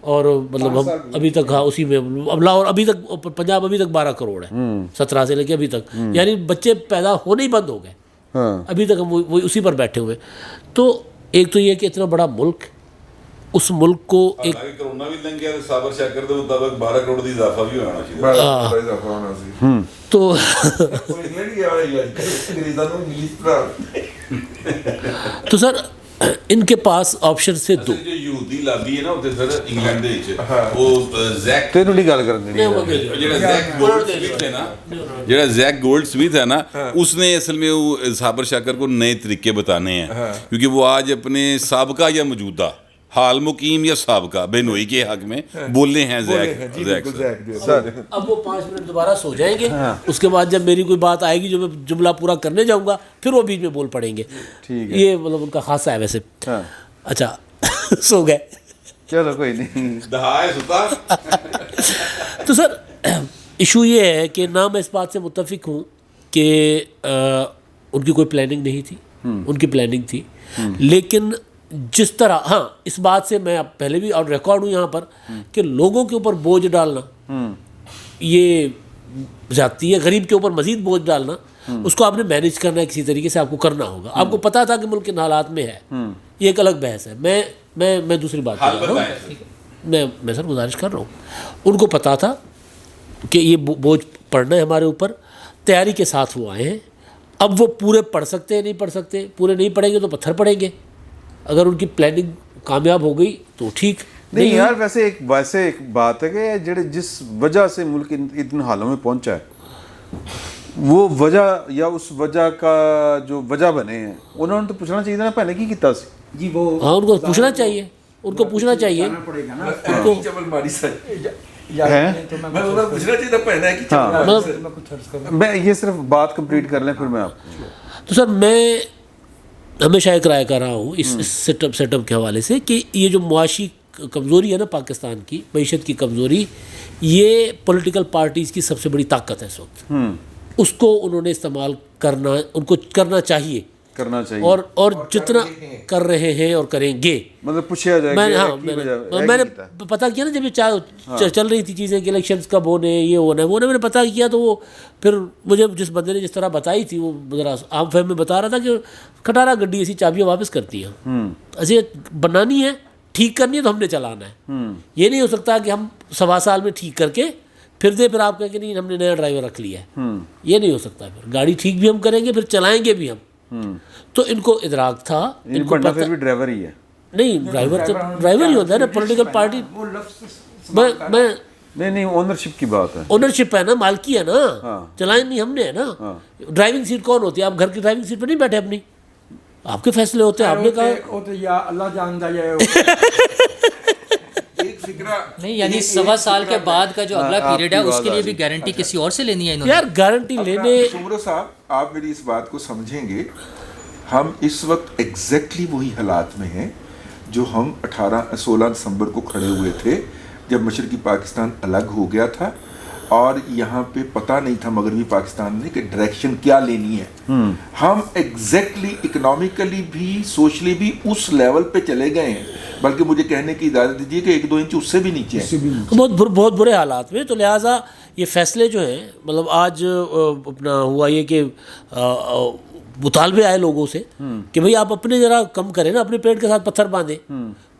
اور مطلب ہم ابھی تک اسی میں اب لاہور ابھی تک پنجاب ابھی تک 12 کروڑ ہے 17 سے لے کے ابھی تک، یعنی بچے پیدا ہونے ہی بند ہو گئے. ابھی تک ہم وہ اسی پر بیٹھے ہوئے. تو ایک تو یہ کہ اتنا بڑا ملک، اس ملک کو ایک کرونا بھی لگ گیا تو صابر شاکر دے مطابق 12 کروڑ دی اضافہ بھی ہونا چاہیے. تو تو سر ان کے پاس آپشن سے دو. جو یہودی لابی ہے نا اوتے سر انگلینڈ دے وچ وہ زیک تینوں نہیں گل کرنی. جڑا زیک گولڈ سمتھ ہے نا، اس نے اصل میں وہ صابر شاکر کو نئے طریقے بتانے ہیں، کیونکہ وہ آج اپنے سابقہ یا موجودہ حال مقیم یا سابقہ بینوئی کے حق میں بولنے ہیں زیک. اب وہ 5 منٹ دوبارہ سو جائیں گے، اس کے بعد جب میری کوئی بات آئے گی جو میں جملہ پورا کرنے جاؤں گا پھر وہ بیچ میں بول پڑیں گے. یہ مطلب ان کا خاصہ ہے ویسے. اچھا سو گئے، چلو کوئی نہیں. تو سر ایشو یہ ہے کہ نہ میں اس بات سے متفق ہوں کہ ان کی کوئی پلاننگ نہیں تھی، ان کی پلاننگ تھی. لیکن جس طرح، ہاں اس بات سے میں پہلے بھی اور ریکارڈ ہوں یہاں پر کہ لوگوں کے اوپر بوجھ ڈالنا یہ زیادتی ہے. غریب کے اوپر مزید بوجھ ڈالنا، اس کو آپ نے مینیج کرنا ہے، کسی طریقے سے آپ کو کرنا ہوگا. آپ کو پتا تھا کہ ملک کن حالات میں ہے، یہ ایک الگ بحث ہے. میں دوسری بات کر رہا ہوں، میں سر گزارش کر رہا ہوں، ان کو پتا تھا کہ یہ بوجھ پڑنا ہے ہمارے اوپر، تیاری کے ساتھ وہ آئے ہیں. اب وہ پورے پڑھ سکتے ہیں نہیں پڑھ سکتے، پورے نہیں پڑھیں گے تو پتھر پڑیں گے. اگر ان کی پلاننگ کامیاب ہو گئی تو ٹھیک. نہیں یار ویسے ایک بات ہے کہ جس وجہ سے ملک ان حالوں میں پہنچا ہے، وہ وجہ یا اس وجہ کا جو وجہ بنے ہیں انہوں نے تو پوچھنا چاہیے نا پہلے کی کیتا سی. جی وہ ہاں ان کو پوچھنا چاہیے، ان کو پوچھنا چاہیے. میں یہ صرف بات کمپلیٹ کر لیں پھر میں آپ. تو سر میں ہمیشہ ایک رائے کر رہا ہوں اس سیٹ اپ کے حوالے سے کہ یہ جو معاشی کمزوری ہے نا پاکستان کی معیشت کی کمزوری، یہ پولیٹیکل پارٹیز کی سب سے بڑی طاقت ہے اس وقت. اس کو انہوں نے استعمال کرنا، ان کو کرنا چاہیے اور جتنا کر رہے ہیں اور کریں گے. مطلب پوچھا جائے میں نے پتہ کیا نا جب یہ چل رہی تھی چیزیں کہ الیکشنز کب ہونے، یہ ہونا ہے وہ ہونا، میں نے پتہ کیا تو وہ پھر مجھے جس بندے نے جس طرح بتائی تھی وہ ذرا عام فہم میں بتا رہا تھا کہ کھٹارا گڈی ایسی چابیاں واپس کرتی ہیں، ایسے بنانی ہے، ٹھیک کرنی ہے تو ہم نے چلانا ہے. یہ نہیں ہو سکتا کہ ہم 1.25 سال میں ٹھیک کر کے پھر آپ کہیں کہ نہیں ہم نے نیا ڈرائیور رکھ لیا ہے. یہ نہیں ہو سکتا. پھر گاڑی ٹھیک بھی ہم کریں گے، پھر چلائیں گے بھی ہم. تو ان کو ادراک تھا، ان کو پتہ پھر بھی ڈرائیور ہی ہے. نہیں ڈرائیور ہی ہوتا ہے نا پولیٹیکل پارٹی. میں نہیں اونرشپ کی بات ہے، اونرشپ ہے نا، مالکی ہے نا، چلائیں نہیں ہم نے ہے نا. ڈرائیونگ سیٹ کون ہوتی ہے؟ آپ گھر کی ڈرائیونگ سیٹ پہ نہیں بیٹھے اپنی، آپ کے فیصلے ہوتے ہیں. آپ نے کہا یا اللہ جانتا ہے. نہیں یعنی 1.25 سال کے بعد کا جو اگلا پیریڈ ہے اس کے لیے بھی گارنٹی کسی اور سے لینی ہے انہوں نے. یار گارنٹی لینے، سمرو صاحب آپ میری اس بات کو سمجھیں گے، ہم اس وقت ایگزیکٹلی وہی حالات میں ہیں جو ہم 16 دسمبر کو کھڑے ہوئے تھے جب مشرقی پاکستان الگ ہو گیا تھا اور یہاں پہ پتہ نہیں تھا مغربی پاکستان نے کہ ڈائریکشن کیا لینی ہے. ہم ایگزیکٹلی اکنامکلی بھی سوشلی بھی اس لیول پہ چلے گئے ہیں، بلکہ مجھے کہنے کی اجازت دیجیے کہ 1-2 انچ اس سے بھی نیچے ہیں، بہت برے حالات میں. تو لہٰذا یہ فیصلے جو ہیں، مطلب آج اپنا ہوا یہ کہ مطالبے آئے لوگوں سے کہ بھئی آپ اپنے ذرا کم کریں نا، اپنے پیٹ کے ساتھ پتھر باندھیں.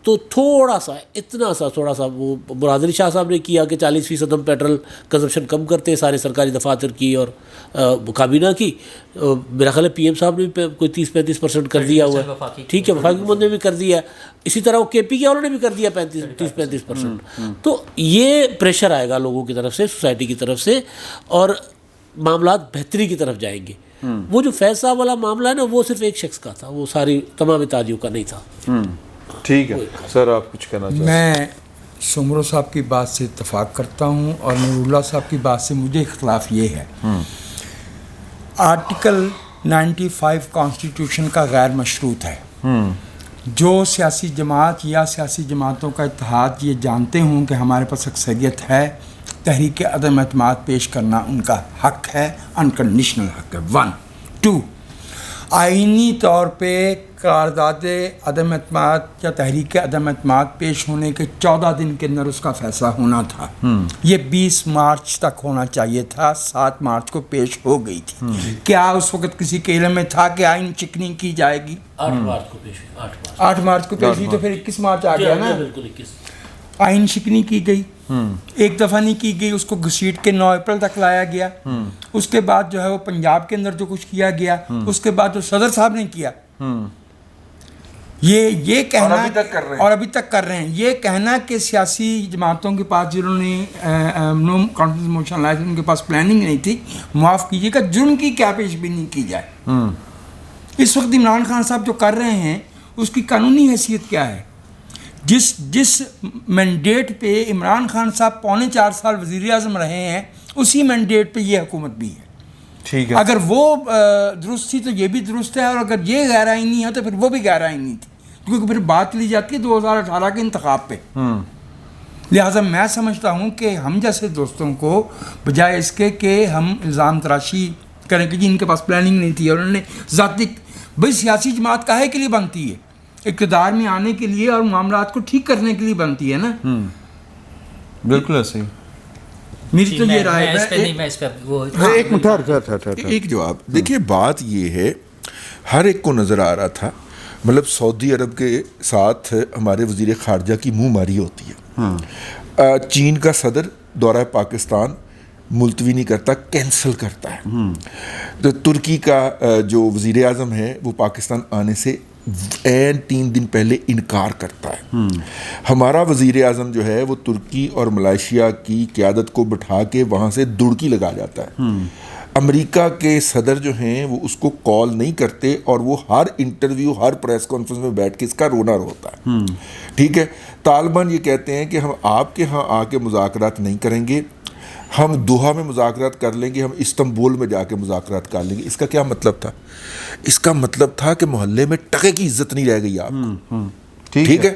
تو تھوڑا سا وہ برادری شاہ صاحب نے کیا کہ 40% ہم پیٹرول کنزمپشن کم کرتے ہیں، سارے سرکاری دفاتر کی اور کابینہ کی. میرا خیال ہے پی ایم صاحب نے بھی کوئی 30-35% کر دیا ہوا ہے. ٹھیک ہے، وفاقی حکومت نے بھی کر دیا ہے. اسی طرح وہ کے پی کے والوں نے بھی کر دیا 30-35%. تو یہ پریشر آئے گا لوگوں کی طرف سے، سوسائٹی کی طرف سے، اور معاملات بہتری کی طرف جائیں گے. وہ جو فیض صاحب والا معاملہ ہے نا، وہ صرف ایک شخص کا تھا، وہ ساری تمام اتحادیوں کا نہیں تھا. ٹھیک ہے سر، آپ کچھ کہنا چاہتے ہیں؟ میں سمرو صاحب کی بات سے اتفاق کرتا ہوں اور نور اللہ صاحب کی بات سے مجھے اختلاف یہ ہے. آرٹیکل 95 کانسٹیٹیوشن کا غیر مشروط ہے. جو سیاسی جماعت یا سیاسی جماعتوں کا اتحاد یہ جانتے ہوں کہ ہمارے پاس اکثریت ہے، تحریک عدم اعتماد پیش کرنا ان کا حق ہے، انکنڈیشنل حق ہے. 1 2 آئینی طور پہ قرارداد عدم اعتماد یا تحریک عدم اعتماد پیش ہونے کے 14 دن کے اندر اس کا فیصلہ ہونا تھا. یہ 20 مارچ تک ہونا چاہیے تھا، 7 مارچ کو پیش ہو گئی تھی. کیا اس وقت کسی کے علم میں تھا کہ آئین چکنی کی جائے گی؟ 8 مارچ کو پیش ہوئی. 8 مارچ کو پیش ہوئی تو پھر 21 مارچ آ گیا نا. بالکل 21. آئین شکنی کی گئی، ایک دفعہ نہیں کی گئی، اس کو گھسیٹ کے 9 اپریل تک لایا گیا. اس کے بعد جو ہے وہ پنجاب کے اندر جو کچھ کیا گیا، اس کے بعد جو صدر صاحب نے کیا، یہ کہنا اور ابھی تک کر رہے ہیں، یہ کہنا کہ سیاسی جماعتوں کے پاس جنہوں نے نو کانفیڈنس موشن لایا ان کے پاس پلاننگ نہیں تھی، معاف کیجیے گا، جرم کی کیا پیش بھی نہیں کی جائے. اس وقت عمران خان صاحب جو کر رہے ہیں اس کی قانونی حیثیت کیا ہے؟ جس مینڈیٹ پہ عمران خان صاحب 4.25 سال وزیر اعظم رہے ہیں، اسی مینڈیٹ پہ یہ حکومت بھی ہے. ٹھیک ہے، اگر وہ درست تھی تو یہ بھی درست ہے، اور اگر یہ غیر آئینی ہے تو پھر وہ بھی غیر آئینی تھی، کیونکہ پھر بات لی جاتی ہے 2018 کے انتخاب پہ. لہٰذا میں سمجھتا ہوں کہ ہم جیسے دوستوں کو بجائے اس کے کہ ہم الزام تراشی کریں کہ جی ان کے پاس پلاننگ نہیں تھی اور انہوں نے ذاتی، بھائی سیاسی جماعت کاہے کے لیے بنتی ہے؟ اقتدار میں آنے کے لیے اور معاملات کو ٹھیک کرنے کے لیے بنتی ہے نا. بالکل ایسے ہی میری تو یہ رائے ہے. ایک منٹ ایک جواب دیکھیے. بات یہ ہے ہر ایک کو نظر آ رہا تھا، مطلب سعودی عرب کے ساتھ ہمارے وزیر خارجہ کی منہ ماری ہوتی ہے. چین کا صدر دورہ پاکستان ملتوی نہیں کرتا، کینسل کرتا ہے. تو ترکی کا جو وزیر اعظم ہے وہ پاکستان آنے سے 3 دن پہلے انکار کرتا ہے. ہمارا وزیر اعظم جو ہے وہ ترکی اور ملائیشیا کی قیادت کو بٹھا کے وہاں سے دڑکی لگا جاتا ہے. امریکہ کے صدر جو ہیں وہ اس کو کال نہیں کرتے اور وہ ہر انٹرویو ہر پریس کانفرنس میں بیٹھ کے اس کا رونا روتا ہے. ٹھیک ہے، طالبان یہ کہتے ہیں کہ ہم آپ کے ہاں آ کے مذاکرات نہیں کریں گے، ہم دوحہ میں مذاکرات کر لیں گے، ہم استنبول میں جا کے مذاکرات کر لیں گے. اس کا کیا مطلب تھا؟ اس کا مطلب تھا کہ محلے میں ٹکے کی عزت نہیں رہ گئی آپ کو. ٹھیک ہے.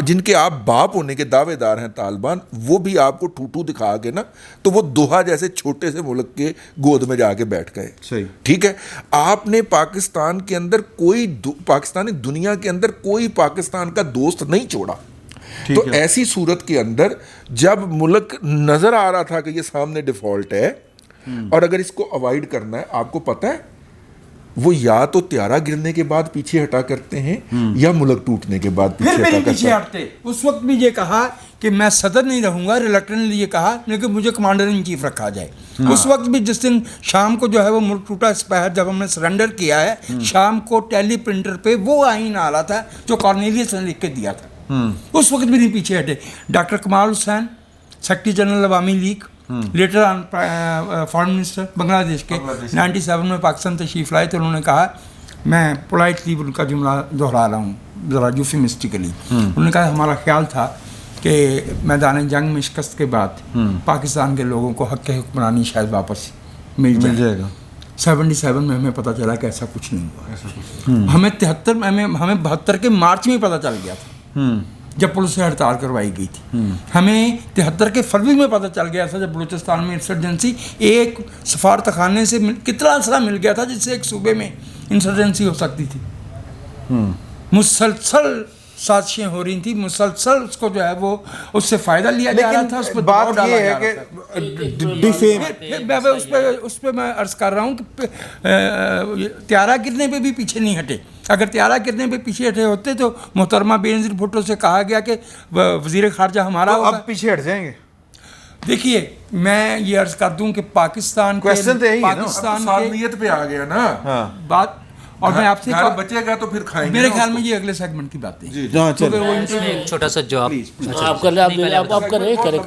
جن کے آپ باپ ہونے کے دعوے دار ہیں طالبان, وہ بھی آپ کو ٹوٹو دکھا کے نا تو وہ دوحہ جیسے چھوٹے سے ملک کے گود میں جا کے بیٹھ گئے. صحیح. ٹھیک ہے. آپ نے پاکستان کے اندر پاکستانی دنیا کے اندر کوئی پاکستان کا دوست نہیں چھوڑا. تو ایسی صورت کے اندر جب ملک نظر آ رہا تھا کہ یہ سامنے ڈیفالٹ ہے اور اگر اس کو اوائڈ کرنا ہے, آپ کو پتہ ہے وہ یا تو طیارہ گرنے کے بعد پیچھے ہٹا کرتے ہیں یا ملک ٹوٹنے کے بعد پھر بھی پیچھے ہٹتے. اس وقت بھی یہ کہا کہ میں صدر نہیں رہوں گا, ریلیکٹنٹلی یہ کہا, لیکن مجھے کمانڈر ان چیف رکھا جائے. اس وقت بھی جس دن شام کو جو ہے وہ ملک ٹوٹا اسپہر جب ہم نے سرنڈر کیا ہے, شام کو ٹیلی پرنٹر پہ وہ آئین آ رہا تھا جو کارنیلیس نے لکھ کے دیا تھا. اس وقت بھی نہیں پیچھے ہٹے. Doctor Kamal Hossain, secretary general Awami League, letter on foreign minister Bangladesh کے, 97 میں پاکستان تشریف لائے تو انہوں نے کہا, میں پولائٹلی ان کا جملہ دہرا رہا ہوں ذرا یوفیمسٹیکلی, انہوں نے کہا ہمارا خیال تھا کہ میدان جنگ میں شکست کے بعد پاکستان کے لوگوں کو حق حکمرانی شاید واپس مل جائے گا. 77 میں ہمیں پتہ چلا کہ ایسا کچھ نہیں ہوا. ہمیں 72 کے مارچ میں پتہ چل گیا تھا جب پولیس سے ہڑتال کروائی گئی تھی. ہمیں 73 کے فروری میں پتہ چل گیا تھا جب بلوچستان میں انسرجنسی ایک سفارت خانے سے کتنا اسلحہ مل گیا تھا جس سے ایک صوبے میں انسرجنسی ہو سکتی تھی. مسلسل سازشیں ہو رہی تھیں, مسلسل اس کو جو ہے وہ اس سے فائدہ لیا جا رہا تھا, اس پہ دباؤ ڈالا جا رہا تھا. اس پہ میں عرض کر رہا ہوں کہ طیارہ گرنے پہ بھی پیچھے نہیں ہٹے. اگر طیارہ گرنے پہ پیچھے ہٹے ہوتے تو محترمہ بینظیر بھٹو سے کہا گیا کہ وزیر خارجہ ہمارا ہوگا. اب پیچھے ہٹ جائیں گے. دیکھیے میں یہ عرض کر دوں کہ پاکستان نیت پہ آ گیا نا بات, اور میں آپ سے بچے گا تو پھر کھائیں گے. میرے خیال میں یہ اگلے سیگمنٹ کی بات ہے. ایک چھوٹا سا جواب آپ کر لیں, کریں.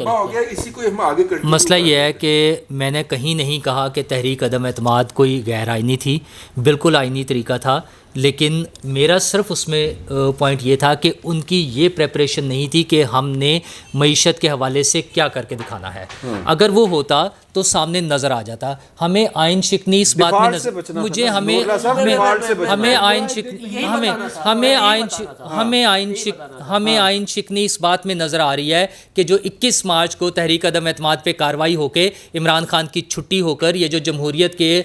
اسی کو ہم آگے کریں. مسئلہ یہ ہے کہ میں نے کہیں نہیں کہا کہ تحریک عدم اعتماد کوئی غیر آئینی تھی, بالکل آئینی طریقہ تھا, لیکن میرا صرف اس میں پوائنٹ یہ تھا کہ ان کی یہ پریپریشن نہیں تھی کہ ہم نے معیشت کے حوالے سے کیا کر کے دکھانا ہے. اگر وہ ہوتا تو سامنے نظر آ جاتا. ہمیں آئین شکنی اس بات میں مجھے ہمیں آئین شکنی اس بات میں نظر آ رہی ہے کہ جو 21 مارچ کو تحریک عدم اعتماد پہ کارروائی ہو کے عمران خان کی چھٹی ہو کر یہ جو جمہوریت کے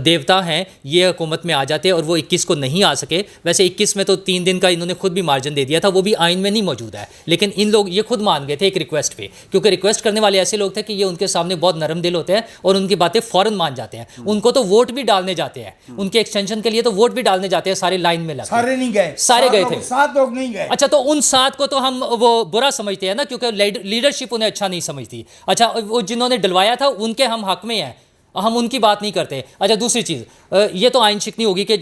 دیوتا ہیں یہ حکومت میں آ جاتے اور وہ 21 کو نہیں آ سکے. ویسے 21 میں تو 3 دن کا انہوں نے خود بھی مارجن دے دیا تھا, وہ بھی آئین میں نہیں موجود ہے, لیکن ان لوگ یہ خود مان گئے تھے ایک ریکویسٹ پہ, کیونکہ ریکویسٹ کرنے والے ایسے لوگ تھے کہ یہ ان کے سامنے بہت نرم دل ہوتے ہیں اور ان کی باتیں فوراً مان جاتے ہیں. ان کو تو ووٹ بھی ڈالنے جاتے ہیں, ان کے ایکسٹینشن کے لیے تو ووٹ بھی ڈالنے جاتے ہیں, سارے لائن میں لگے. سارے نہیں گئے, سارے گئے تھے, 7 لوگ نہیں گئے. اچھا تو ان 7 کو تو ہم وہ برا سمجھتے ہیں نا, کیونکہ لیڈرشپ انہیں اچھا نہیں سمجھتی. اچھا وہ جنہوں نے ڈلوایا تھا ان کے ہم حق میں ہیں, ہم ان کی بات نہیں کرتے. اچھا دوسری چیز یہ تو آئین شکنی ہوگی کہ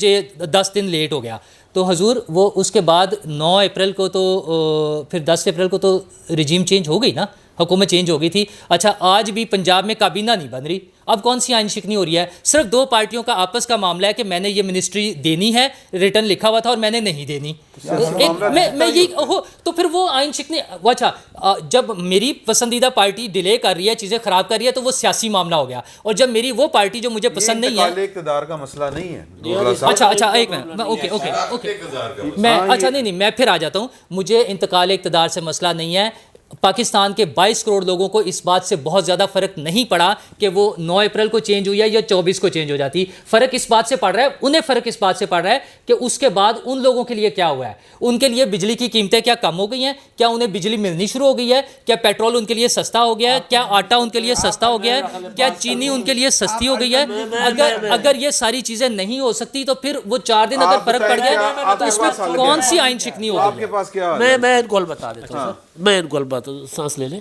10 دن لیٹ ہو گیا, تو حضور وہ اس کے بعد 9 اپریل کو تو پھر 10 اپریل کو تو رجیم چینج ہو گئی نا, حکومت چینج ہو گئی تھی. اچھا آج بھی پنجاب میں کابینہ نہیں بن رہی, اب کون سی آئین شکنی ہو رہی ہے؟ صرف 2 پارٹیوں کا آپس کا معاملہ ہے کہ میں نے یہ منسٹری دینی ہے, ریٹرن لکھا ہوا تھا اور میں نے نہیں دینی. میں یہ تو پھر وہ آئین شکنی. اچھا جب میری پسندیدہ پارٹی ڈیلے کر رہی ہے, چیزیں خراب کر رہی ہے, تو وہ سیاسی معاملہ ہو گیا. اور جب میری وہ پارٹی جو مجھے پسند نہیں ہے, اقتدار کا مسئلہ نہیں ہے. اچھا ایک منٹ, اوکے میں اچھا نہیں میں پھر آ جاتا ہوں. مجھے انتقال اقتدار سے مسئلہ نہیں ہے. پاکستان کے 22 کروڑ لوگوں کو اس بات سے بہت زیادہ فرق نہیں پڑا کہ وہ 9 اپریل کو چینج ہوئی ہے یا 24 کو چینج ہو جاتی. فرق اس بات سے پڑ رہا ہے, انہیں فرق اس بات سے پڑ رہا ہے کہ اس کے بعد ان لوگوں کے لیے کیا ہوا ہے. ان کے لیے بجلی کی قیمتیں کیا کم ہو گئی ہیں, کیا انہیں بجلی ملنی شروع ہو گئی ہے, کیا پیٹرول ان کے لیے سستا ہو گیا ہے, کیا آٹا ان کے لیے سستا ہو گیا ہے, کیا چینی ان کے لیے سستی ہو گئی ہے. اگر یہ ساری چیزیں نہیں ہو سکتی تو پھر وہ 4 دن اگر فرق پڑ گیا تو اس میں کون سی آئین شکنی ہو گئی؟ میں ان کو بتا دیتا ہوں, میں ان کو سانس لے لیں,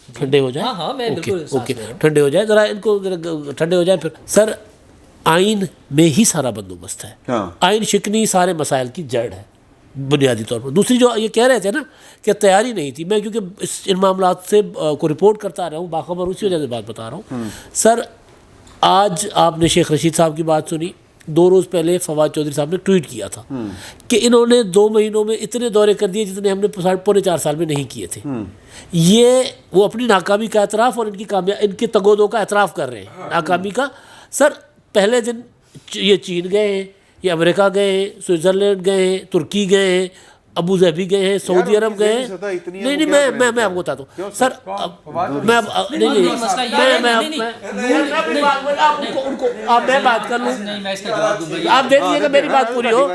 ٹھنڈے ہو جائیں. ہاں میں بالکل ٹھنڈے ہو جائیں, ذرا ان کو ٹھنڈے ہو جائیں. پھر سر آئین میں ہی سارا بندوبست ہے, آئین شکنی سارے مسائل کی جڑ ہے بنیادی طور پر. دوسری جو یہ کہہ رہے تھے نا کہ تیاری نہیں تھی, میں کیونکہ ان معاملات سے کو رپورٹ کرتا رہا ہوں, باخبر اسی وجہ سے بات بتا رہا ہوں. سر آج آپ نے شیخ رشید صاحب کی بات سنی, 2 روز پہلے فواد چودھری صاحب نے ٹویٹ کیا تھا کہ انہوں نے 2 مہینوں میں اتنے دورے کر دیے جتنے ہم نے 4.5 سال میں نہیں کیے تھے. یہ وہ اپنی ناکامی کا اعتراف اور ان کی تگودوں کا اعتراف کر رہے ہیں, ناکامی کا. سر پہلے دن یہ چین گئے ہیں, یہ امریکہ گئے ہیں, سوئٹزرلینڈ گئے ہیں, ترکی گئے ہیں, ابو ظہبی گئے ہیں, سعودی عرب گئے ہیں. نہیں نہیں, میں آپ کو بتاتا ہوں سر. میں بات کر لوں, آپ دے دیجیے گا, میری بات پوری ہو,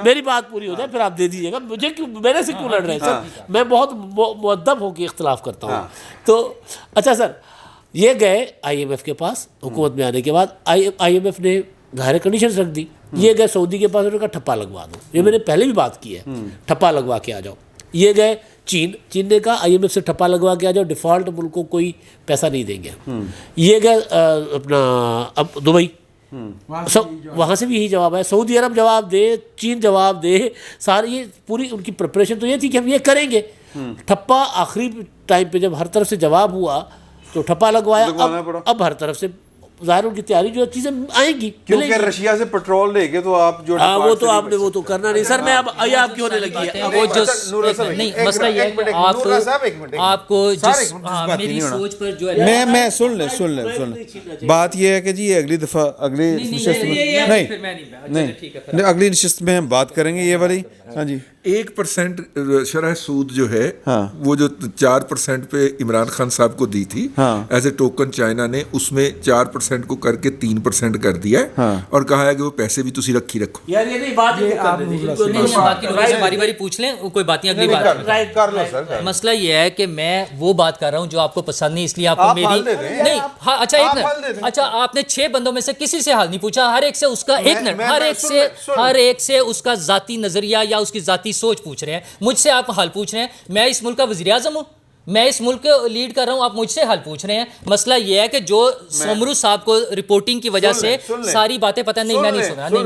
میری بات پوری ہو جائے پھر آپ دے دیجیے گا. مجھے کیوں, میرے سے کیوں لڑ رہے ہیں سر؟ میں بہت مؤدب ہو کے اختلاف کرتا ہوں. تو اچھا سر, یہ گئے آئی ایم ایف کے پاس حکومت میں آنے کے بعد. آئی ایم ایف نے ظاہر کنڈیشنز رکھ دی. یہ گئے سعودی کے پاس, انہوں نے کہا ٹھپا لگوا دو. یہ میں نے پہلے بھی بات کی ہے, ٹھپا لگوا کے آ جاؤ. یہ گئے چین نے کہا آئی ایم ایف سے ٹھپا لگوا کے آ جاؤ, ڈیفالٹ ملک کو کوئی پیسہ نہیں دیں گے. یہ گئے اپنا اب دبئی, وہاں سے بھی یہی جواب ہے. سعودی عرب جواب دے, چین جواب دے, ساری یہ پوری ان کی پریپریشن تو یہ تھی کہ ہم یہ کریں گے. ٹھپا آخری ٹائم پہ جب ہر طرف سے جواب ہوا تو ٹھپا لگوایا. اب ہر طرف سے ظاہر ان کی تیاری جو چیزیں آئیں گی, کیونکہ رشیا سے پیٹرول لے کے تو آپ جو وہ تو آپ نے وہ تو کرنا نہیں سر. میں اب آپ کی ہونے لگی ہے. وہ جو نہیں مسئلہ یہ ہے آپ کو جس میری سوچ پر جو ہے میں سن لیں بات یہ ہے کہ جی اگلی دفعہ اگلی نشست میں نہیں اگلی نشست میں ہم بات کریں گے یہ والی. ہاں جی, 1% شرح سود جو ہے وہ جو 4% پہ عمران خان صاحب کو دی تھی ایز اے ٹوکن, چائنا نے اس میں 4% کو کر کے 3% کر دیا ہے اور کہا ہے کہ وہ پیسے بھی تسی رکھی رکھو. یار یہ نہیں بات باری باری پوچھ لیں, کوئی باتیں اگلی بات کر لو سر. مسئلہ یہ ہے کہ میں وہ بات کر رہا ہوں جو آپ کو پسند نہیں, اس لیے آپ کو میری نہیں. ہاں اچھا ایک منٹ, اچھا آپ نے 6 بندوں میں سے کسی سے حال نہیں پوچھا, ہر ایک سے اس کا ایک منٹ, ہر ایک سے اس کا ذاتی نظریہ یا اس کی ذاتی سوچ پوچھ رہے ہیں. مجھ سے آپ حال پوچھ رہے ہیں, میں اس ملک کا وزیر اعظم ہوں, میں اس ملک کو لیڈ کر رہا ہوں, آپ مجھ سے حل پوچھ رہے ہیں. مسئلہ یہ ہے کہ جو سومرو صاحب کو رپورٹنگ کی وجہ سے ساری باتیں پتہ نہیں, میں نہیں سن رہا, نہیں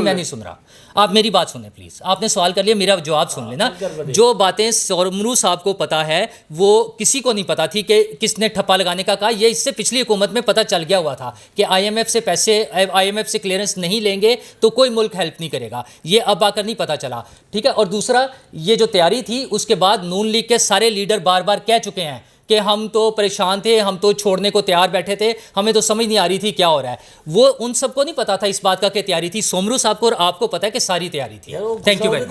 میں نہیں سن رہا. آپ میری بات سن لیں پلیز. آپ نے سوال کر لیا, میرا جواب سن لینا. جو باتیں سومرو صاحب کو پتا ہے وہ کسی کو نہیں پتا تھی کہ کس نے ٹھپا لگانے کا کہا. یہ اس سے پچھلی حکومت میں پتہ چل گیا ہوا تھا کہ آئی ایم ایف سے پیسے, آئی ایم ایف سے کلیئرنس نہیں لیں گے تو کوئی ملک ہیلپ نہیں کرے گا. یہ اب آ کر نہیں پتہ چلا, ٹھیک ہے. اور دوسرا, یہ جو تیاری تھی اس کے بعد نون لیگ کے سارے لیڈر بار بار کہہ چکے ہیں کہ ہم تو پریشان تھے, ہم تو چھوڑنے کو تیار بیٹھے تھے, ہمیں تو سمجھ نہیں آ رہی تھی کیا ہو رہا ہے. وہ ان سب کو نہیں پتا تھا اس بات کا کہ تیاری تھی. سومرو صاحب کو اور آپ کو پتا ہے کہ ساری تیاری تھی. Thank you very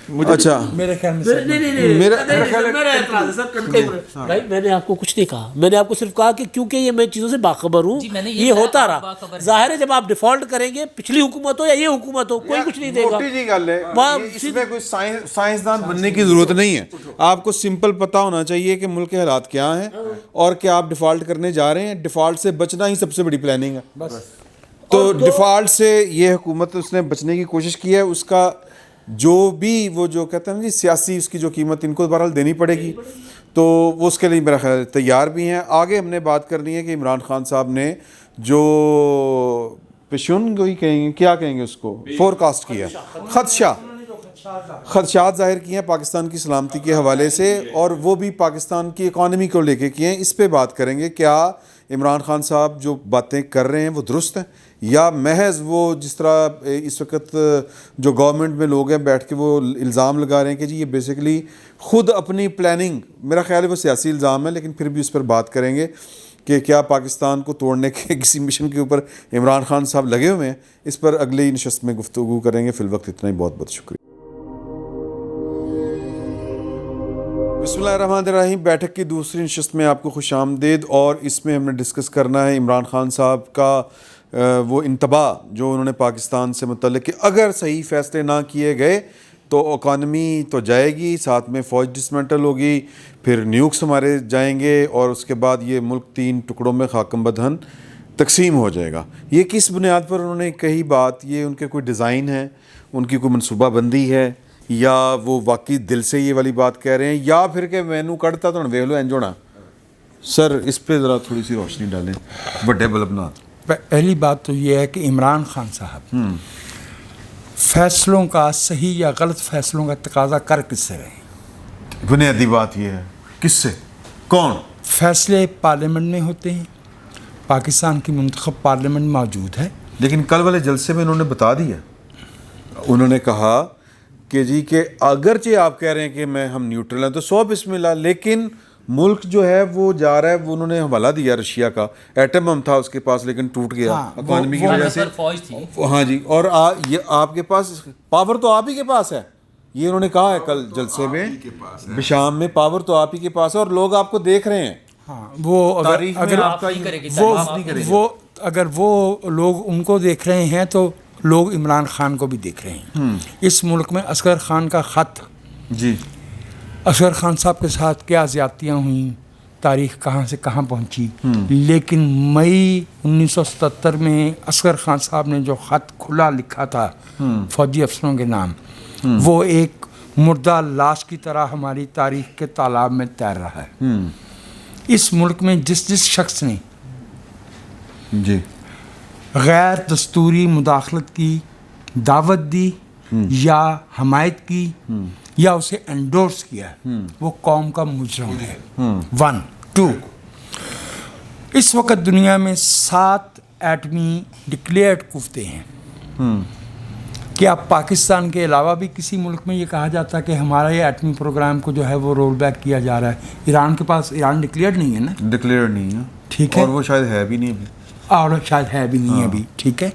much. اچھا میرے خیال میں میں نے آپ کو کچھ نہیں کہا, میں نے آپ کو صرف کہا کہ کیونکہ یہ میں چیزوں سے باخبر ہوں, یہ ہوتا رہا. ظاہر ہے جب آپ ڈیفالٹ کریں گے, پچھلی حکومت ہو یا یہ حکومت ہو, کوئی کچھ نہیں دے گا. جی گل ہے, اس میں کوئی سائنسدان بننے کی ضرورت نہیں ہے. آپ کو سمپل پتہ ہونا چاہیے کہ ملک کے حالات کیا ہیں اور کیا آپ ڈیفالٹ کرنے جا رہے ہیں. ڈیفالٹ سے بچنا ہی سب سے بڑی پلاننگ ہے. تو ڈیفالٹ سے یہ حکومت اس نے بچنے کی کوشش کی ہے. اس کا جو بھی وہ جو کہتے ہیں جی سیاسی, اس کی جو قیمت ان کو بہرحال دینی پڑے گی, تو وہ اس کے لیے میرا خیال تیار بھی ہیں. آگے ہم نے بات کرنی ہے کہ عمران خان صاحب نے جو پیشن گوئی کہیں گے, کیا کہیں گے اس کو, فور کاسٹ کیا, خدشات ظاہر کیے ہیں پاکستان کی سلامتی کے حوالے سے, اور وہ بھی پاکستان کی اکانومی کو لے کے کیے ہیں. اس پہ بات کریں گے, کیا عمران خان صاحب جو باتیں کر رہے ہیں وہ درست ہیں, یا محض وہ جس طرح اس وقت جو گورنمنٹ میں لوگ ہیں بیٹھ کے وہ الزام لگا رہے ہیں کہ جی یہ بیسیکلی خود اپنی پلاننگ, میرا خیال ہے وہ سیاسی الزام ہے, لیکن پھر بھی اس پر بات کریں گے کہ کیا پاکستان کو توڑنے کے کسی مشن کے اوپر عمران خان صاحب لگے ہوئے ہیں. اس پر اگلی نشست میں گفتگو کریں گے. فی الوقت اتنا ہی, بہت بہت شکریہ. بسم اللہ الرحمن الرحیم. بیٹھک کی دوسری نشست میں آپ کو خوش آمدید, اور اس میں ہم نے ڈسکس کرنا ہے عمران خان صاحب کا وہ انتباہ جو انہوں نے پاکستان سے متعلق کہ اگر صحیح فیصلے نہ کیے گئے تو اکانومی تو جائے گی, ساتھ میں فوج ڈسمنٹل ہوگی, پھر نیوکس ہمارے جائیں گے, اور اس کے بعد یہ ملک 3 ٹکڑوں میں خاکم بدہن تقسیم ہو جائے گا. یہ کس بنیاد پر انہوں نے کہی بات, یہ ان کے کوئی ڈیزائن ہے, ان کی کوئی منصوبہ بندی ہے, یا وہ واقعی دل سے یہ والی بات کہہ رہے ہیں, یا پھر کہ مینو کڑتا تو ویکھ لو انج ہونا. سر اس پہ ذرا تھوڑی سی روشنی ڈالیں, بڑے بلبنات. پہلی بات تو یہ ہے کہ عمران خان صاحب فیصلوں کا, صحیح یا غلط فیصلوں کا تقاضا کر کس سے رہے ہیں؟ بنیادی بات یہ ہے, کس سے, کون؟ فیصلے پارلیمنٹ میں ہوتے ہیں, پاکستان کی منتخب پارلیمنٹ موجود ہے. لیکن کل والے جلسے میں انہوں نے بتا دیا, انہوں نے کہا کہ جی کہ اگرچہ آپ کہہ رہے ہیں کہ ہم نیوٹرل ہیں تو 100 بسم اللہ, لیکن ملک جو ہے وہ جا رہا ہے, وہ انہوں نے حوالہ دیا رشیا کا, ایٹم بم تھا اس کے پاس لیکن ٹوٹ گیا اکانومی کی وجہ سے. فوج تھی. ہاں جی, اور یہ آپ کے پاس پاور تو آپ ہی کے پاس ہے, یہ انہوں نے کہا ہے کل جلسے میں بشام میں, پاور تو آپ ہی کے پاس ہے اور لوگ آپ کو دیکھ رہے ہیں. ہاں وہ اگر وہ لوگ ان کو دیکھ رہے ہیں تو لوگ عمران خان کو بھی دیکھ رہے ہیں. اس ملک میں اصغر خان کا خط, جی اصغر خان صاحب کے ساتھ کیا زیادتیاں ہوئیں, تاریخ کہاں سے کہاں پہنچی, لیکن مئی 1977 میں اصغر خان صاحب نے جو خط کھلا لکھا تھا فوجی افسروں کے نام, وہ ایک مردہ لاش کی طرح ہماری تاریخ کے تالاب میں تیر رہا ہے. اس ملک میں جس شخص نے جی غیر دستوری مداخلت کی دعوت دی یا حمایت کی یا اسے انڈورس کیا, وہ قوم کا مجرم ہے. 1 2 اس وقت دنیا میں 7 ایٹمی ڈکلیئرڈ قوتیں ہیں. کیا پاکستان کے علاوہ بھی کسی ملک میں یہ کہا جاتا ہے کہ ہمارا یہ ایٹمی پروگرام کو جو ہے وہ رول بیک کیا جا رہا ہے؟ ایران کے پاس, ایران ڈکلیئرڈ نہیں ہے نا, ڈکلیئر نہیں ہے, ٹھیک ہے, اور وہ شاید ہے بھی نہیں ابھی, اور شاید ہے بھی نہیں ابھی, ٹھیک ہے,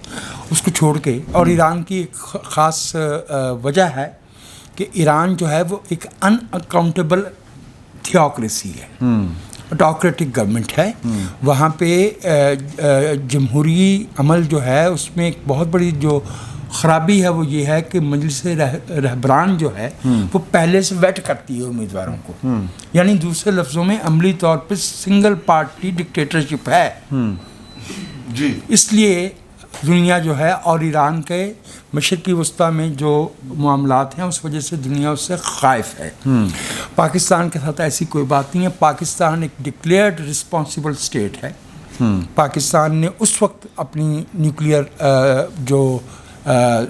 اس کو چھوڑ کے. اور ایران کی ایک خاص وجہ ہے کہ ایران جو ہے وہ ایک ان اکاؤنٹیبل تھیوکریسی ہے, آٹوکریٹک گورنمنٹ ہے. وہاں پہ جمہوری عمل جو ہے اس میں ایک بہت بڑی جو خرابی ہے وہ یہ ہے کہ مجلس رہبران جو ہے وہ پہلے سے ویٹ کرتی ہے امیدواروں کو, یعنی دوسرے لفظوں میں عملی طور پہ سنگل پارٹی ڈکٹیٹرشپ ہے. جی اس لیے دنیا جو ہے, اور ایران کے مشرقی وسطیٰ میں جو معاملات ہیں اس وجہ سے دنیا اس سے خائف ہے. پاکستان کے ساتھ ایسی کوئی بات نہیں ہے. پاکستان ایک ڈکلیئرڈ رسپانسبل اسٹیٹ ہے. پاکستان نے اس وقت اپنی نیوکلیئر جو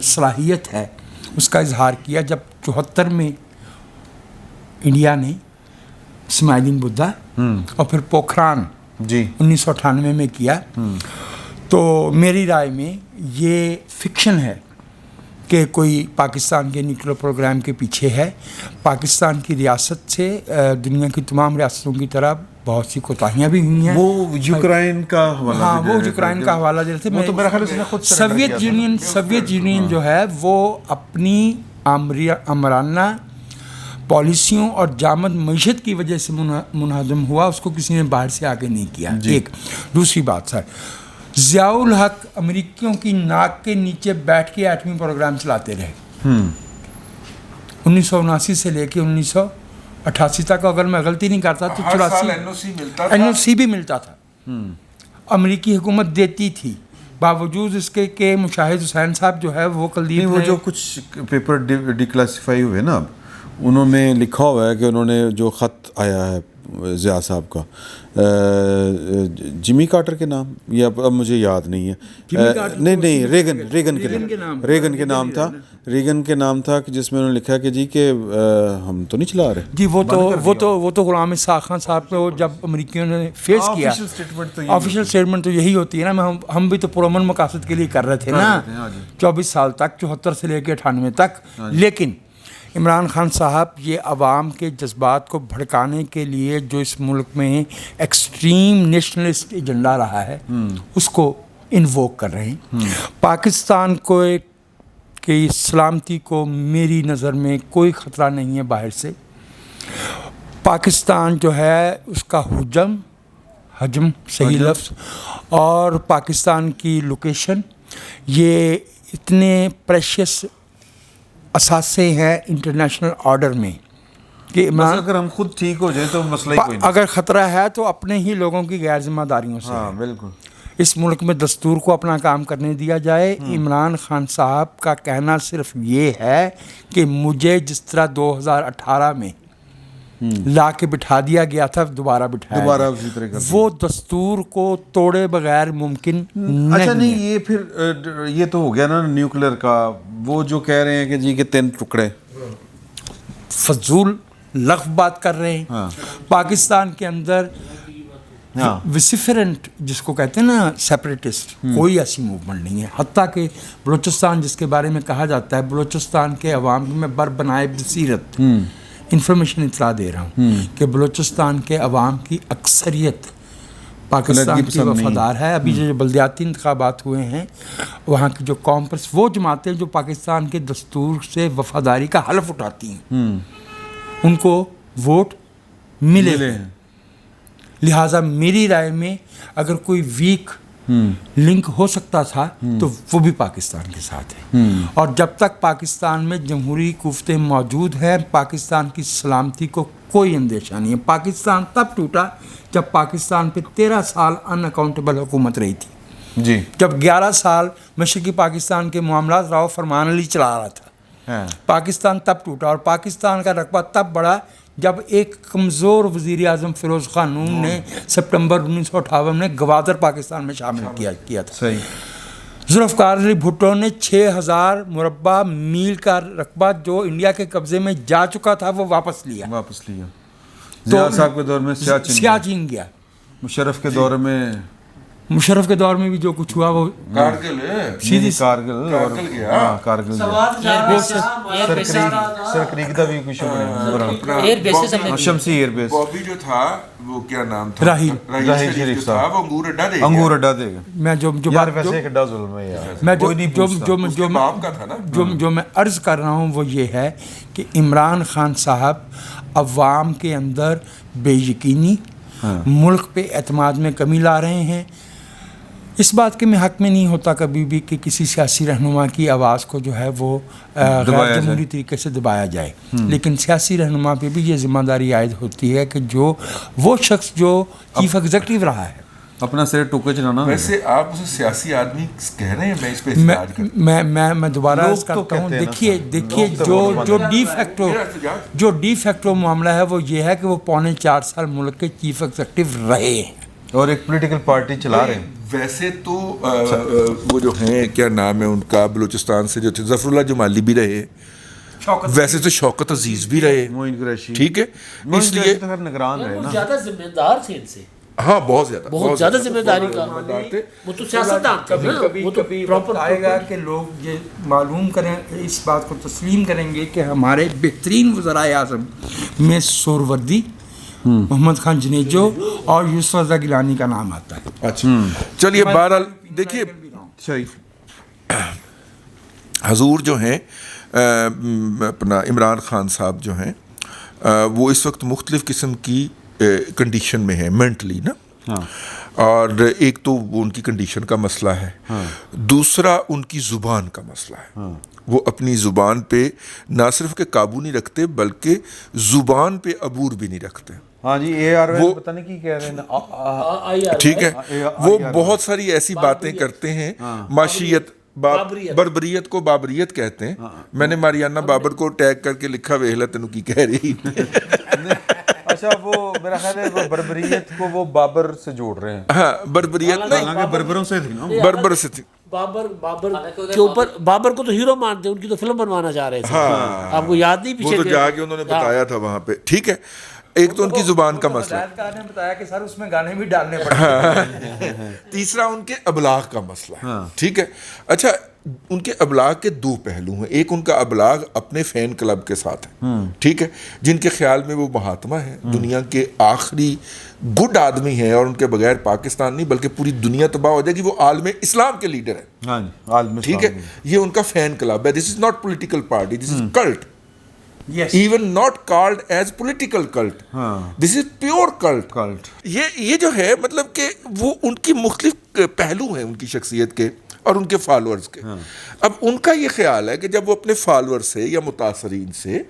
صلاحیت ہے اس کا اظہار کیا جب 74 میں انڈیا نے اسماعیلین بدھا اور پھر پوکھران جی 1998 میں کیا. تو میری رائے میں یہ فکشن ہے کہ کوئی پاکستان کے نیوکلیئر پروگرام کے پیچھے ہے. پاکستان کی ریاست سے دنیا کی تمام ریاستوں کی طرح بہت سی کوتاہیاں بھی ہوئی ہیں. وہ یوکرائن کا حوالہ, ہاں وہ یوکرائن کا حوالہ دے رہے تھے. تو میرا خیال ہے خود سوویت یونین جو ہے وہ اپنی آمرانہ پالیسیوں اور جامد معیشت کی وجہ سے منہدم ہوا, اس کو کسی نے باہر سے آگے نہیں کیا. ایک دوسری بات سر, ضیاء الحق امریکیوں کی ناک کے نیچے بیٹھ کے ایٹمی پروگرام چلاتے رہے 1979 سے لے کے 1988 تک. اگر میں غلطی نہیں کرتا تو 84 NOC بھی ملتا تھا, امریکی حکومت دیتی تھی, باوجود اس کے کہ مشاہد حسین صاحب جو ہے وہ کلدیپ وہ جو کچھ پیپر ڈیکلاسیفائی ہوئے نا, اب انہوں نے لکھا ہوا ہے کہ انہوں نے جو خط آیا ہے ضیاء صاحب کا جمی کارٹر کے نام, یا اب مجھے یاد نہیں ہے, نہیں ریگن کے نام تھا کہ جس میں انہوں نے لکھا کہ جی کہ ہم تو نہیں چلا رہے. جی وہ تو غلام اسحاق خان صاحب کو جب امریکیوں نے فیس کیا, آفیشیل اسٹیٹمنٹ تو یہی ہوتی ہے نا, ہم بھی تو پرامن مقاصد کے لیے کر رہے تھے نا 24 سال تک, 74 سے لے کے 98 تک. لیکن عمران خان صاحب یہ عوام کے جذبات کو بھڑکانے کے لیے جو اس ملک میں ایکسٹریم نیشنلسٹ ایجنڈا رہا ہے اس کو انووک کر رہے ہیں. پاکستان کو کی سلامتی کو میری نظر میں کوئی خطرہ نہیں ہے باہر سے. پاکستان جو ہے اس کا حجم صحیح لفظ, اور پاکستان کی لوکیشن, یہ اتنے پریشیس اثاثے ہیں انٹرنیشنل آرڈر میں کہ اگر ہم خود ٹھیک ہو جائیں تو مسئلہ ہی کوئی نہیں. اگر خطرہ ہے تو اپنے ہی لوگوں کی غیر ذمہ داریوں سے. ہاں بالکل. اس ملک میں دستور کو اپنا کام کرنے دیا جائے. عمران خان صاحب کا کہنا صرف یہ ہے کہ مجھے جس طرح 2018 میں لا کے بٹھا دیا گیا تھا دوبارہ بٹھایا, وہ دستور کو توڑے بغیر ممکن نہیں. اچھا نہیں, یہ پھر یہ تو ہو گیا نا نیوکلیر کا, وہ جو کہہ رہے ہیں کہ جی کہ 3 ٹکڑے, فضول لغو بات کر رہے ہیں. پاکستان کے اندر وسیفرنٹ جس کو کہتے ہیں نا سیپریٹسٹ, کوئی ایسی موومنٹ نہیں ہے. حتیٰ کہ بلوچستان جس کے بارے میں کہا جاتا ہے, بلوچستان کے عوام میں بر بنائے بصیرت انفارمیشن اطلاع دے رہا ہوں کہ بلوچستان کے عوام کی اکثریت پاکستان کی وفادار ہے. ابھی جو بلدیاتی انتخابات ہوئے ہیں وہاں کی جو قوم وہ جماعتیں جو پاکستان کے دستور سے وفاداری کا حلف اٹھاتی ہیں ان کو ووٹ ملے ہیں. لہٰذا میری رائے میں اگر کوئی ویک لنک ہو سکتا تھا تو وہ بھی پاکستان کے ساتھ ہے. اور جب تک پاکستان میں جمہوری قوتیں موجود ہیں پاکستان کی سلامتی کو کوئی اندیشہ نہیں ہے. پاکستان تب ٹوٹا جب پاکستان پہ 13 سال ان اکاؤنٹیبل حکومت رہی تھی جی. جب 11 سال مشرقی پاکستان کے معاملات راؤ فرمان علی چلا رہا تھا. پاکستان تب ٹوٹا اور پاکستان کا رقبہ تب بڑھا جب ایک کمزور وزیر اعظم فیروز خان نون نے سپٹمبر 1958 میں گوادر پاکستان میں شامل کیا تھا. صحیح. ذوالفقار علی بھٹو نے 6000 مربع میل کا رقبہ جو انڈیا کے قبضے میں جا چکا تھا وہ واپس لیا. ضیاء صاحب کے دور میں سیاچین گیا. مشرف کے دور میں بھی جو کچھ ہوا وہ کارگل سیدھی کارگل اور کارگل سرکریک دا بھی کچھ ایئر بیسز ہم نے شمسی ایئر بیس. بابی جو تھا وہ کیا نام تھا راہیل شریف تھا وہ انگور اڈا دے گا. میں جو یار ویسے ایک اڈا ظلم ہے یار. میں جو میں عرض کر رہا ہوں وہ یہ ہے کہ عمران خان صاحب عوام کے اندر بے یقینی ملک پہ اعتماد میں کمی لا رہے ہیں. اس بات کے میں حق میں نہیں ہوتا کبھی بھی کہ کسی سیاسی رہنما کی آواز کو جو ہے وہ غیر جمہوری طریقے سے دبایا جائے. لیکن سیاسی رہنما پہ بھی یہ ذمہ داری عائد ہوتی ہے کہ جو وہ شخص جو چیف ایگزیکٹو رہا ہے اپنا سر ٹوکے چلانا. ویسے آپ اسے سیاسی آدمی کہہ رہے ہیں. میں اس پہ احتجاج کرتا ہوں. میں دوبارہ عرض کرتا ہوں دیکھیے جو ڈی فیکٹو معاملہ ہے وہ یہ ہے کہ وہ 4.25 سال ملک کے چیف ایگزیکٹو رہے ہیں اور ایک پولیٹیکل پارٹی چلا رہے ہیں. ویسے تو وہ جو ہیں کیا نام ہے ان کا بلوچستان سے جو تھے ظفر اللہ جمالی بھی رہے. ویسے تو شوکت عزیز بھی رہے. معین قریشی ٹھیک ہے. اس لیے نگران رہے نا. زیادہ ذمہ دار تھے ان سے. ہاں بہت زیادہ ذمہ داری کا. وہ تو سیاستدان تھے. کبھی وقت آئے گا کہ لوگ یہ معلوم کریں اس بات کو تسلیم کریں گے کہ ہمارے بہترین وزرائے اعظم میں سہروردی محمد خان جنیجو اور یوسف رضا گیلانی کا نام آتا ہے. اچھا چلیے بہرحال دیکھیے حضور جو ہیں اپنا عمران خان صاحب جو ہیں وہ اس وقت مختلف قسم کی کنڈیشن میں ہے مینٹلی نا. اور ایک تو ان کی کنڈیشن کا مسئلہ ہے. دوسرا ان کی زبان کا مسئلہ ہے. وہ اپنی زبان پہ نہ صرف کہ قابو نہیں رکھتے بلکہ زبان پہ عبور بھی نہیں رکھتے. ہاں جی اے آر وہ پتہ نہیں کی کہہ رہے ہیں. ٹھیک ہے. وہ بہت ساری ایسی باتیں کرتے ہیں. معاشیت بربریت کو بابریت کہتے ہیں. میں نے ماریانہ بابر کو ٹیگ کر کے لکھا ویہلا تینوں کی کہہ رہی. اچھا وہ میرا خیال ہے وہ بربریت کو وہ بابر سے جوڑ رہے ہیں. ہاں بربریت نہیں بربروں سے تھی نا. بربر سے تھی. بابر کے اوپر بابر کو تو ہیرو مانتے ان کی تو فلم بنوانا چاہ رہے تھے. آپ کو یاد نہیں پیچھے وہ تو جا کے انہوں نے بتایا تھا وہاں پہ. ٹھیک ہے. ایک تو ان کی زبان کا مسئلہ نے بتایا کہ سر اس میں گانے بھی ڈالنے پڑے. تیسرا ان کے ابلاغ کا مسئلہ ہے. ٹھیک ہے. اچھا ان کے ابلاغ کے دو پہلو ہیں. ایک ان کا ابلاغ اپنے فین کلب کے ساتھ ہے. ٹھیک ہے. جن کے خیال میں وہ مہاتما ہیں دنیا کے آخری گڈ آدمی ہیں اور ان کے بغیر پاکستان نہیں بلکہ پوری دنیا تباہ ہو جائے گی. وہ عالم اسلام کے لیڈر ہیں. ٹھیک ہے. یہ ان کا فین کلب ہے. This is not political party. This is cult. even not called as political cult. This is pure cult. یہ جو ہے مطلب کہ وہ ان کی مختلف پہلو ہیں ان کی شخصیت کے اور ان کے فالورز کے. اب ان کا یہ خیال ہے کہ جب وہ اپنے فالور سے یا متاثرین سے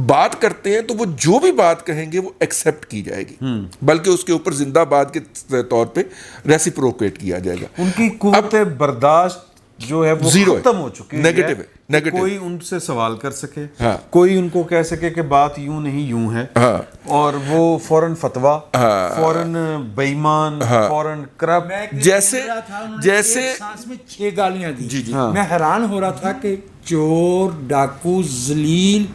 بات کرتے ہیں تو وہ جو بھی بات کہیں گے وہ ایکسیپٹ کی جائے گی بلکہ اس کے اوپر زندہ باد کے طور پہ ریسیپروکیٹ کیا جائے گا. ان کی قوت برداشت جو ہے وہ ختم ہو چکی ہے. نیگیٹو ہے. کوئی ان سے سوال کر سکے, کوئی ان کو کہہ سکے کہ بات یوں نہیں یوں ہے, اور وہ فوراً فتویٰ, فوراً بے ایمان, فوراً کرپٹ, جیسے سانس میں 6 گالیاں دی. میں حیران ہو رہا تھا کہ چور, ڈاکو, ذلیل,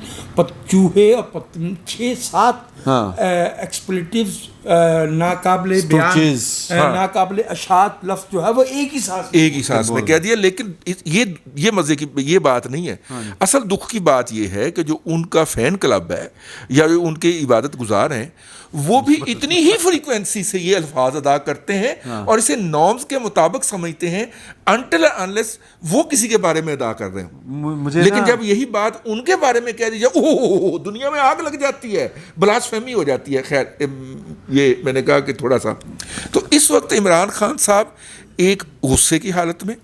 چوہے اور 6-7 ایکسپلیٹیوز ناقابل بیان, ناقابل اشاعت لفظ جو ہے وہ ایک ہی سانس میں کہہ دیا. لیکن یہ مزے کی یہ بات بات نہیں ہے. اصل دکھ کی بات یہ ہے کہ جو ان کا فین کلب ہے یا جو ان کے عبادت گزار ہیں وہ بھی اتنی ہی فریکوینسی سے یہ الفاظ ادا کرتے ہیں اور اسے نارمز کے مطابق سمجھتے ہیں until and unless وہ کسی کے بارے میں ادا کر رہے ہوں. لیکن جب یہی بات ان کے بارے میں کہہ دی جائے اوہ دنیا میں آگ لگ جاتی ہے, بلاسفیمی ہو جاتی ہے. خیر یہ میں نے کہا کہ تھوڑا سا تو اس وقت عمران خان صاحب ایک غصے کی حالت میں,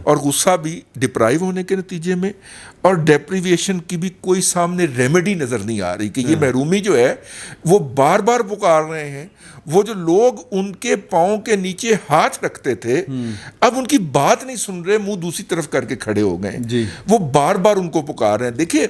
اور غصہ بھی ڈپرائیو ہونے کے نتیجے میں, اور ڈیپریویشن کی بھی کوئی سامنے ریمیڈی نظر نہیں آ رہی کہ یہ محرومی جو ہے وہ بار بار پکار رہے ہیں. وہ جو لوگ ان کے پاؤں کے نیچے ہاتھ رکھتے تھے اب ان کی بات نہیں سن رہے, منہ دوسری طرف کر کے کھڑے ہو گئے. وہ بار بار ان کو پکار رہے ہیں. دیکھیے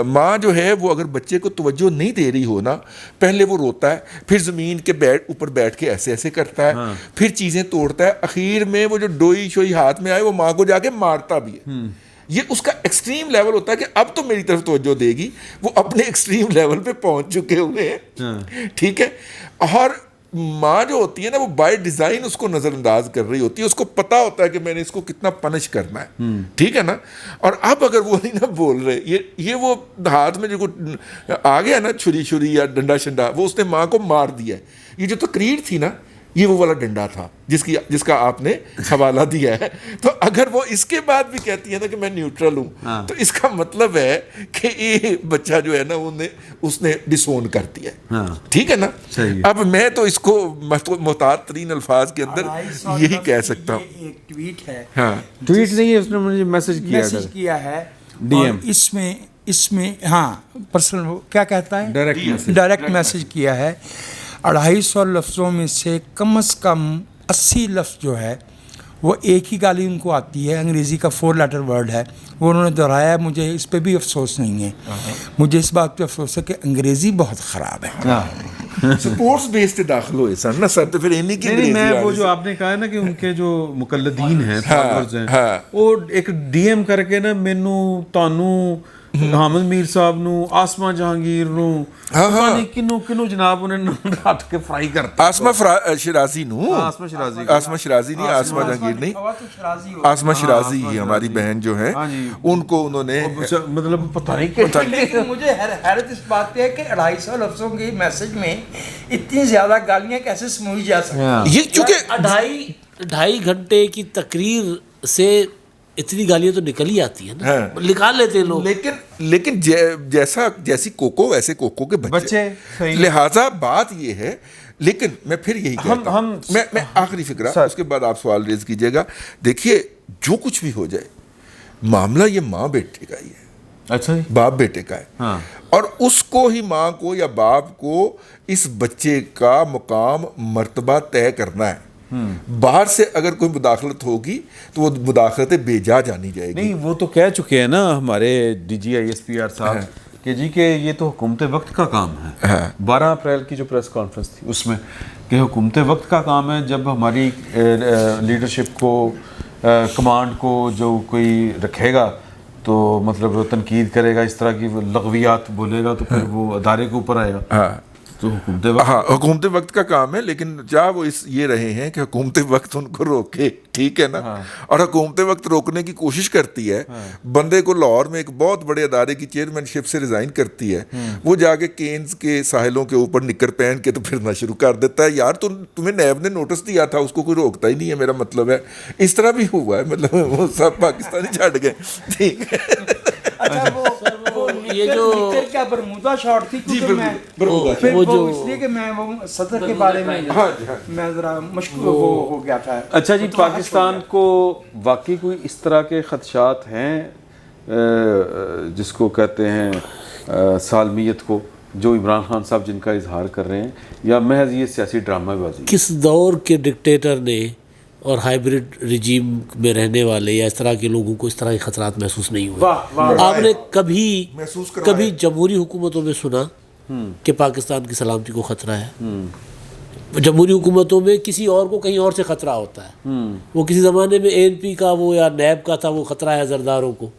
ماں جو ہے وہ اگر بچے کو توجہ نہیں دے رہی ہو نا, پہلے وہ روتا ہے, پھر زمین کے اوپر بیٹھ کے ایسے ایسے کرتا ہے, پھر چیزیں توڑتا ہے, اخیر میں وہ جو ڈوئی شوئی ہاتھ میں آئے وہ ماں کو جا کے مارتا بھی ہے. یہ اس کا ایکسٹریم لیول ہوتا ہے کہ اب تو میری طرف توجہ دے گی. وہ اپنے ایکسٹریم لیول پہ پہنچ چکے ہوئے ہیں, ٹھیک ہے. اور ماں جو ہوتی ہے نا وہ بائی ڈیزائن اس کو نظر انداز کر رہی ہوتی ہے, اس کو پتا ہوتا ہے کہ میں نے اس کو کتنا پنش کرنا ہے, ٹھیک ہے نا. اور اب اگر وہ نہیں نا بول رہے, یہ وہ ہاتھ میں جو آ گیا نا چھری یا ڈنڈا شنڈا, وہ اس نے ماں کو مار دیا ہے. یہ جو تقریر تھی نا یہ وہ والا ڈنڈا تھا جس کا آپ نے حوالہ دیا ہے. تو اگر وہ اس کے بعد بھی کہتی ہے نا کہ میں نیوٹرل ہوں, تو اس کا مطلب ہے کہ یہ بچہ جو ہے نا اس نے ڈسون کر دیا ہے, ٹھیک ہے نا. اب میں تو اس کو محتاط ترین الفاظ کے اندر یہی کہہ سکتا ہوں. ایک ٹویٹ ہے, ٹویٹ نہیں ہے, اس نے مجھے میسج کیا ہے ڈی ایم, اس میں ہاں پرسنل کیا کہتا ہے, ڈائریکٹ میسج کیا ہے. 250 لفظوں میں سے کم از کم 80 لفظ جو ہے وہ ایک ہی گالی ان کو آتی ہے, انگریزی کا 4 لیٹر ورڈ ہے, وہ انہوں نے دہرایا. مجھے اس پہ بھی افسوس نہیں ہے, مجھے اس بات پہ افسوس ہے کہ انگریزی بہت خراب ہے. سپورٹس بیس پہ داخل ہوئے سر نا سر, تو پھر انہیں کی انگریزی میں وہ جو آپ نے کہا ہے نا کہ ان کے جو مقلدین ہیں فالوورز ہیں وہ ایک ڈی ایم کر کے نا مینوں تانوں حامد میر صاحب نو, آسما جہانگیر نو, پتہ نہیں کنو جناب انہیں ہاتھ کے فرائی کرتا. آسما شرازی نو, آسما شرازی نہیں, آسما جہانگیر نہیں, آسما شرازی ہماری بہن جو ہے ان کو انہوں نے مطلب پتہ نہیں. لیکن مجھے حیرت اس بات پہ ہے کہ 250 لفظوں کے میسج میں اتنی زیادہ گالیاں کیسے سمجھی جا سکتی. یہ چونکہ 2.5 گھنٹے کی تقریر سے اتنی گالیاں تو نکل ہی آتی ہیں نا, نکال لیتے ہیں لوگ. لیکن جیسی کوکو ویسے کوکو کے بچے, لہٰذا بات یہ ہے. لیکن میں پھر یہی کہتا ہوں, میں آخری فکرہ, اس کے بعد آپ سوال ریز کیجیے گا. دیکھیے جو کچھ بھی ہو جائے معاملہ یہ ماں بیٹے کا ہی ہے, اچھا باپ بیٹے کا ہے, اور اس کو ہی ماں کو یا باپ کو اس بچے کا مقام مرتبہ طے کرنا ہے. باہر سے اگر کوئی مداخلت ہوگی تو وہ مداخلت بے جا جانی جائے گی. نہیں وہ تو کہہ چکے ہیں نا ہمارے D G I S P R صاحب کہ جی کہ یہ تو حکومت وقت کا کام ہے. 12 اپریل کی جو پریس کانفرنس تھی اس میں کہ حکومت وقت کا کام ہے, جب ہماری لیڈرشپ کو کمانڈ کو جو کوئی رکھے گا تو مطلب تنقید کرے گا, اس طرح کی لغویات بولے گا تو پھر وہ ادارے کے اوپر آئے گا. تو حکومت وقت کا کام ہے. لیکن چاہ وہ یہ رہے ہیں کہ حکومت وقت ان کو روکے, ٹھیک ہے نا, اور حکومت وقت روکنے کی کوشش کرتی ہے. بندے کو لاہور میں ایک بہت بڑے ادارے کی چیئرمین شپ سے ریزائن کرتی ہے, وہ جا کے کینز کے ساحلوں کے اوپر نکر پہن کے تو پھرنا شروع کر دیتا ہے. یار تمہیں نیب نے نوٹس دیا تھا, اس کو کوئی روکتا ہی نہیں ہے, میرا مطلب ہے. اس طرح بھی ہوا ہے, مطلب وہ سب پاکستانی چھٹ گئے, ٹھیک ہے. یہ جو کیا برمودا شاٹ تھی, اس لیے کہ میں وہ صدر کے بارے میں ذرا مشکل ہو گیا تھا. اچھا جی, پاکستان کو واقعی کوئی اس طرح کے خدشات ہیں جس کو کہتے ہیں سالمیت کو, جو عمران خان صاحب جن کا اظہار کر رہے ہیں, یا محض یہ سیاسی ڈرامہ بازی؟ کس دور کے ڈکٹیٹر نے اور ہائیبرڈ رجیم میں رہنے والے یا اس طرح کے لوگوں کو اس طرح کے خطرات محسوس نہیں ہوئے؟ آپ نے کبھی جمہوری حکومتوں میں سنا کہ پاکستان کی سلامتی کو خطرہ ہے؟ جمہوری حکومتوں میں کسی اور کو کہیں اور سے خطرہ ہوتا ہے. وہ کسی زمانے میں اے این پی کا وہ یا نیب کا تھا, وہ خطرہ ہے زرداروں کو,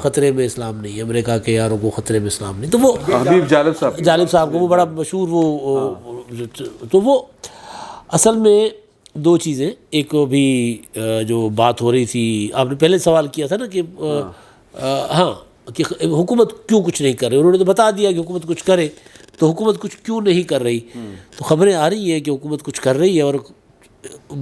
خطرے میں اسلام نہیں, امریکہ کے یاروں کو خطرے میں اسلام نہیں. تو وہ حبیب جالب صاحب کو وہ بڑا مشہور وہ, تو وہ اصل میں دو چیزیں، ایک بھی جو بات ہو رہی تھی، آپ نے پہلے سوال کیا تھا نا کہ ہاں کہ حکومت کیوں کچھ نہیں کر رہی، انہوں نے تو بتا دیا کہ حکومت کچھ کرے، تو حکومت کچھ کیوں نہیں کر رہی؟ تو خبریں آ رہی ہیں کہ حکومت کچھ کر رہی ہے، اور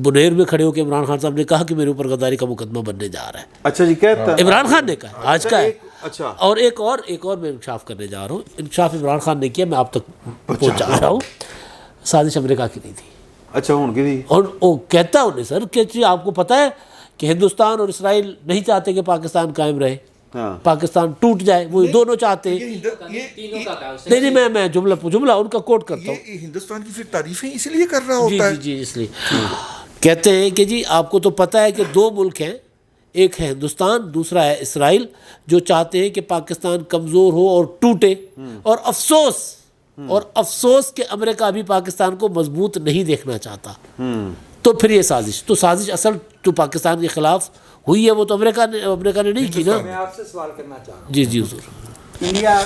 بنیر میں کھڑے ہو کے عمران خان صاحب نے کہا کہ میرے اوپر غداری کا مقدمہ بننے جا رہا ہے. اچھا جی کہتا ہے عمران خان نے کہا آج کا ہے. اچھا اور ایک اور میں انکشاف کرنے جا رہا ہوں، انکشاف عمران خان نے کیا، میں آپ تک پہنچا رہا ہوں. سازش امریکہ کی نہیں تھی. اچھا ان کی تھی. اور وہ کہتا انہیں سر کہ آپ کو پتہ ہے کہ ہندوستان اور اسرائیل نہیں چاہتے کہ پاکستان قائم رہے، پاکستان ٹوٹ جائے، وہ دونوں چاہتے ہیں. نہیں میں جملہ ان کا کوٹ کرتا ہوں. یہ ہندوستان کی پھر تعریفیں اسی لیے کر رہا ہوتا ہے. جی اس لیے کہتے ہیں کہ جی آپ کو تو پتہ ہے کہ دو ملک ہیں، ایک ہے ہندوستان، دوسرا ہے اسرائیل، جو چاہتے ہیں کہ پاکستان کمزور ہو اور ٹوٹے، اور افسوس کہ امریکہ ابھی پاکستان کو مضبوط نہیں دیکھنا چاہتا. تو پھر یہ سازش اصل تو پاکستان کے خلاف ہوئی ہے، وہ تو امریکہ نے نہیں کی نا. میں آپ سے سوال کرنا چاہ رہا ہوں. جی حضور. انڈیا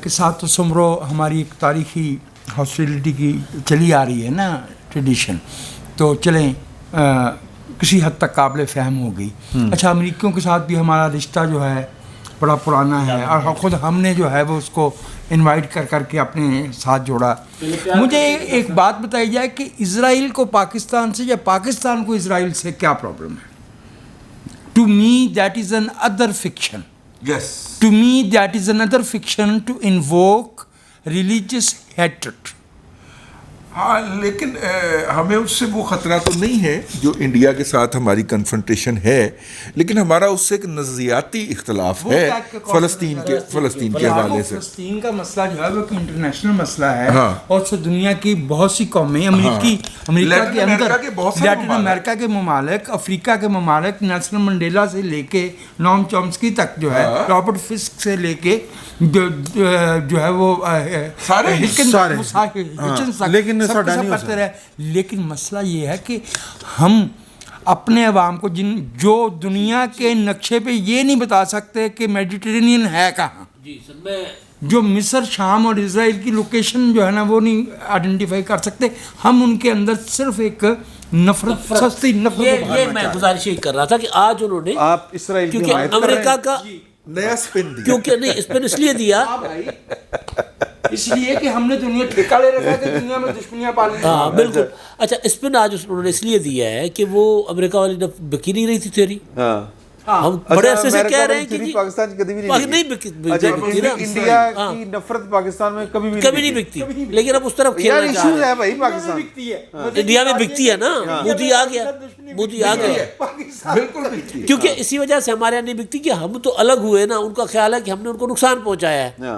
کے ساتھ تو سمرو ہماری ایک تاریخی ہاسٹیلٹی کی چلی آ رہی ہے نا ٹریڈیشن، تو چلیں کسی حد تک قابل فہم ہو گئی. اچھا امریکیوں کے ساتھ بھی ہمارا رشتہ جو ہے بڑا پرانا ہے، اور خود ہم نے جو ہے وہ اس کو انوائٹ کر کے اپنے ساتھ جوڑا. مجھے ایک بات بتائی جائے کہ اسرائیل کو پاکستان سے یا پاکستان کو اسرائیل سے کیا پرابلم ہے؟ To me that is an other fiction. Yes, to me that is another fiction to invoke religious hatred. ہاں لیکن ہمیں اس سے وہ خطرہ تو نہیں ہے جو انڈیا کے ساتھ ہماری کنفرنٹیشن ہے، لیکن ہمارا اس سے ایک نظریاتی اختلاف ہے فلسطین کے حوالے سے. فلسطین کا مسئلہ جو ہے وہ ایک انٹرنیشنل مسئلہ ہے، اور اس دنیا کی بہت سی قومیں، امریکہ کے اندر، لیٹن امریکہ کے ممالک، افریقہ کے ممالک، نیلسن منڈیلا سے لے کے نوم چومسکی تک جو ہے، رابرٹ فسک سے لے کے جو ہے وہ کرتے رہے. لیکن مسئلہ یہ ہے کہ ہم اپنے عوام کو جو دنیا کے نقشے پہ یہ نہیں بتا سکتے کہ میڈیٹرینین ہے کہاں، جو مصر، شام اور اسرائیل کی لوکیشن جو ہے نا وہ نہیں آئیڈینٹیفائی کر سکتے. ہم ان کے اندر صرف ایک نفرت، سستی نفرت. یہ میں گزارش ہی کر رہا تھا کہ آج انہوں نے آپ اسرائیل کی کیونکہ حمایت کر رہے ہیں. امریکہ کا نیا سپن دیا، کیونکہ نہیں اسپن اس لیے دیا، اس لیے کہ ہم نے دنیا ٹھیکہ لے رکھا کہ دنیا میں دشمنیاں پالنی. ہاں بالکل. اچھا اسپن آج انہوں نے اس لیے دیا ہے کہ وہ امریکہ والی بکی نہیں رہی تھی تھیوری. ہم بڑے عرصے سے کہہ رہے ہیں کہ جی پاکستان کی کبھی نہیں بکتی نا، انڈیا کی نفرت پاکستان میں کبھی نہیں بکتی، لیکن اب اس طرف کھیلنا چاہ رہے ہے بھائی. پاکستان ہیں. انڈیا میں بکتی ہے نا، مودی آ گیا. بالکل بکتی ہے. کیونکہ اسی وجہ سے ہمارے یہاں نہیں بکتی کہ ہم تو الگ ہوئے نا، ان کا خیال ہے کہ ہم نے ان کو نقصان پہنچایا ہے،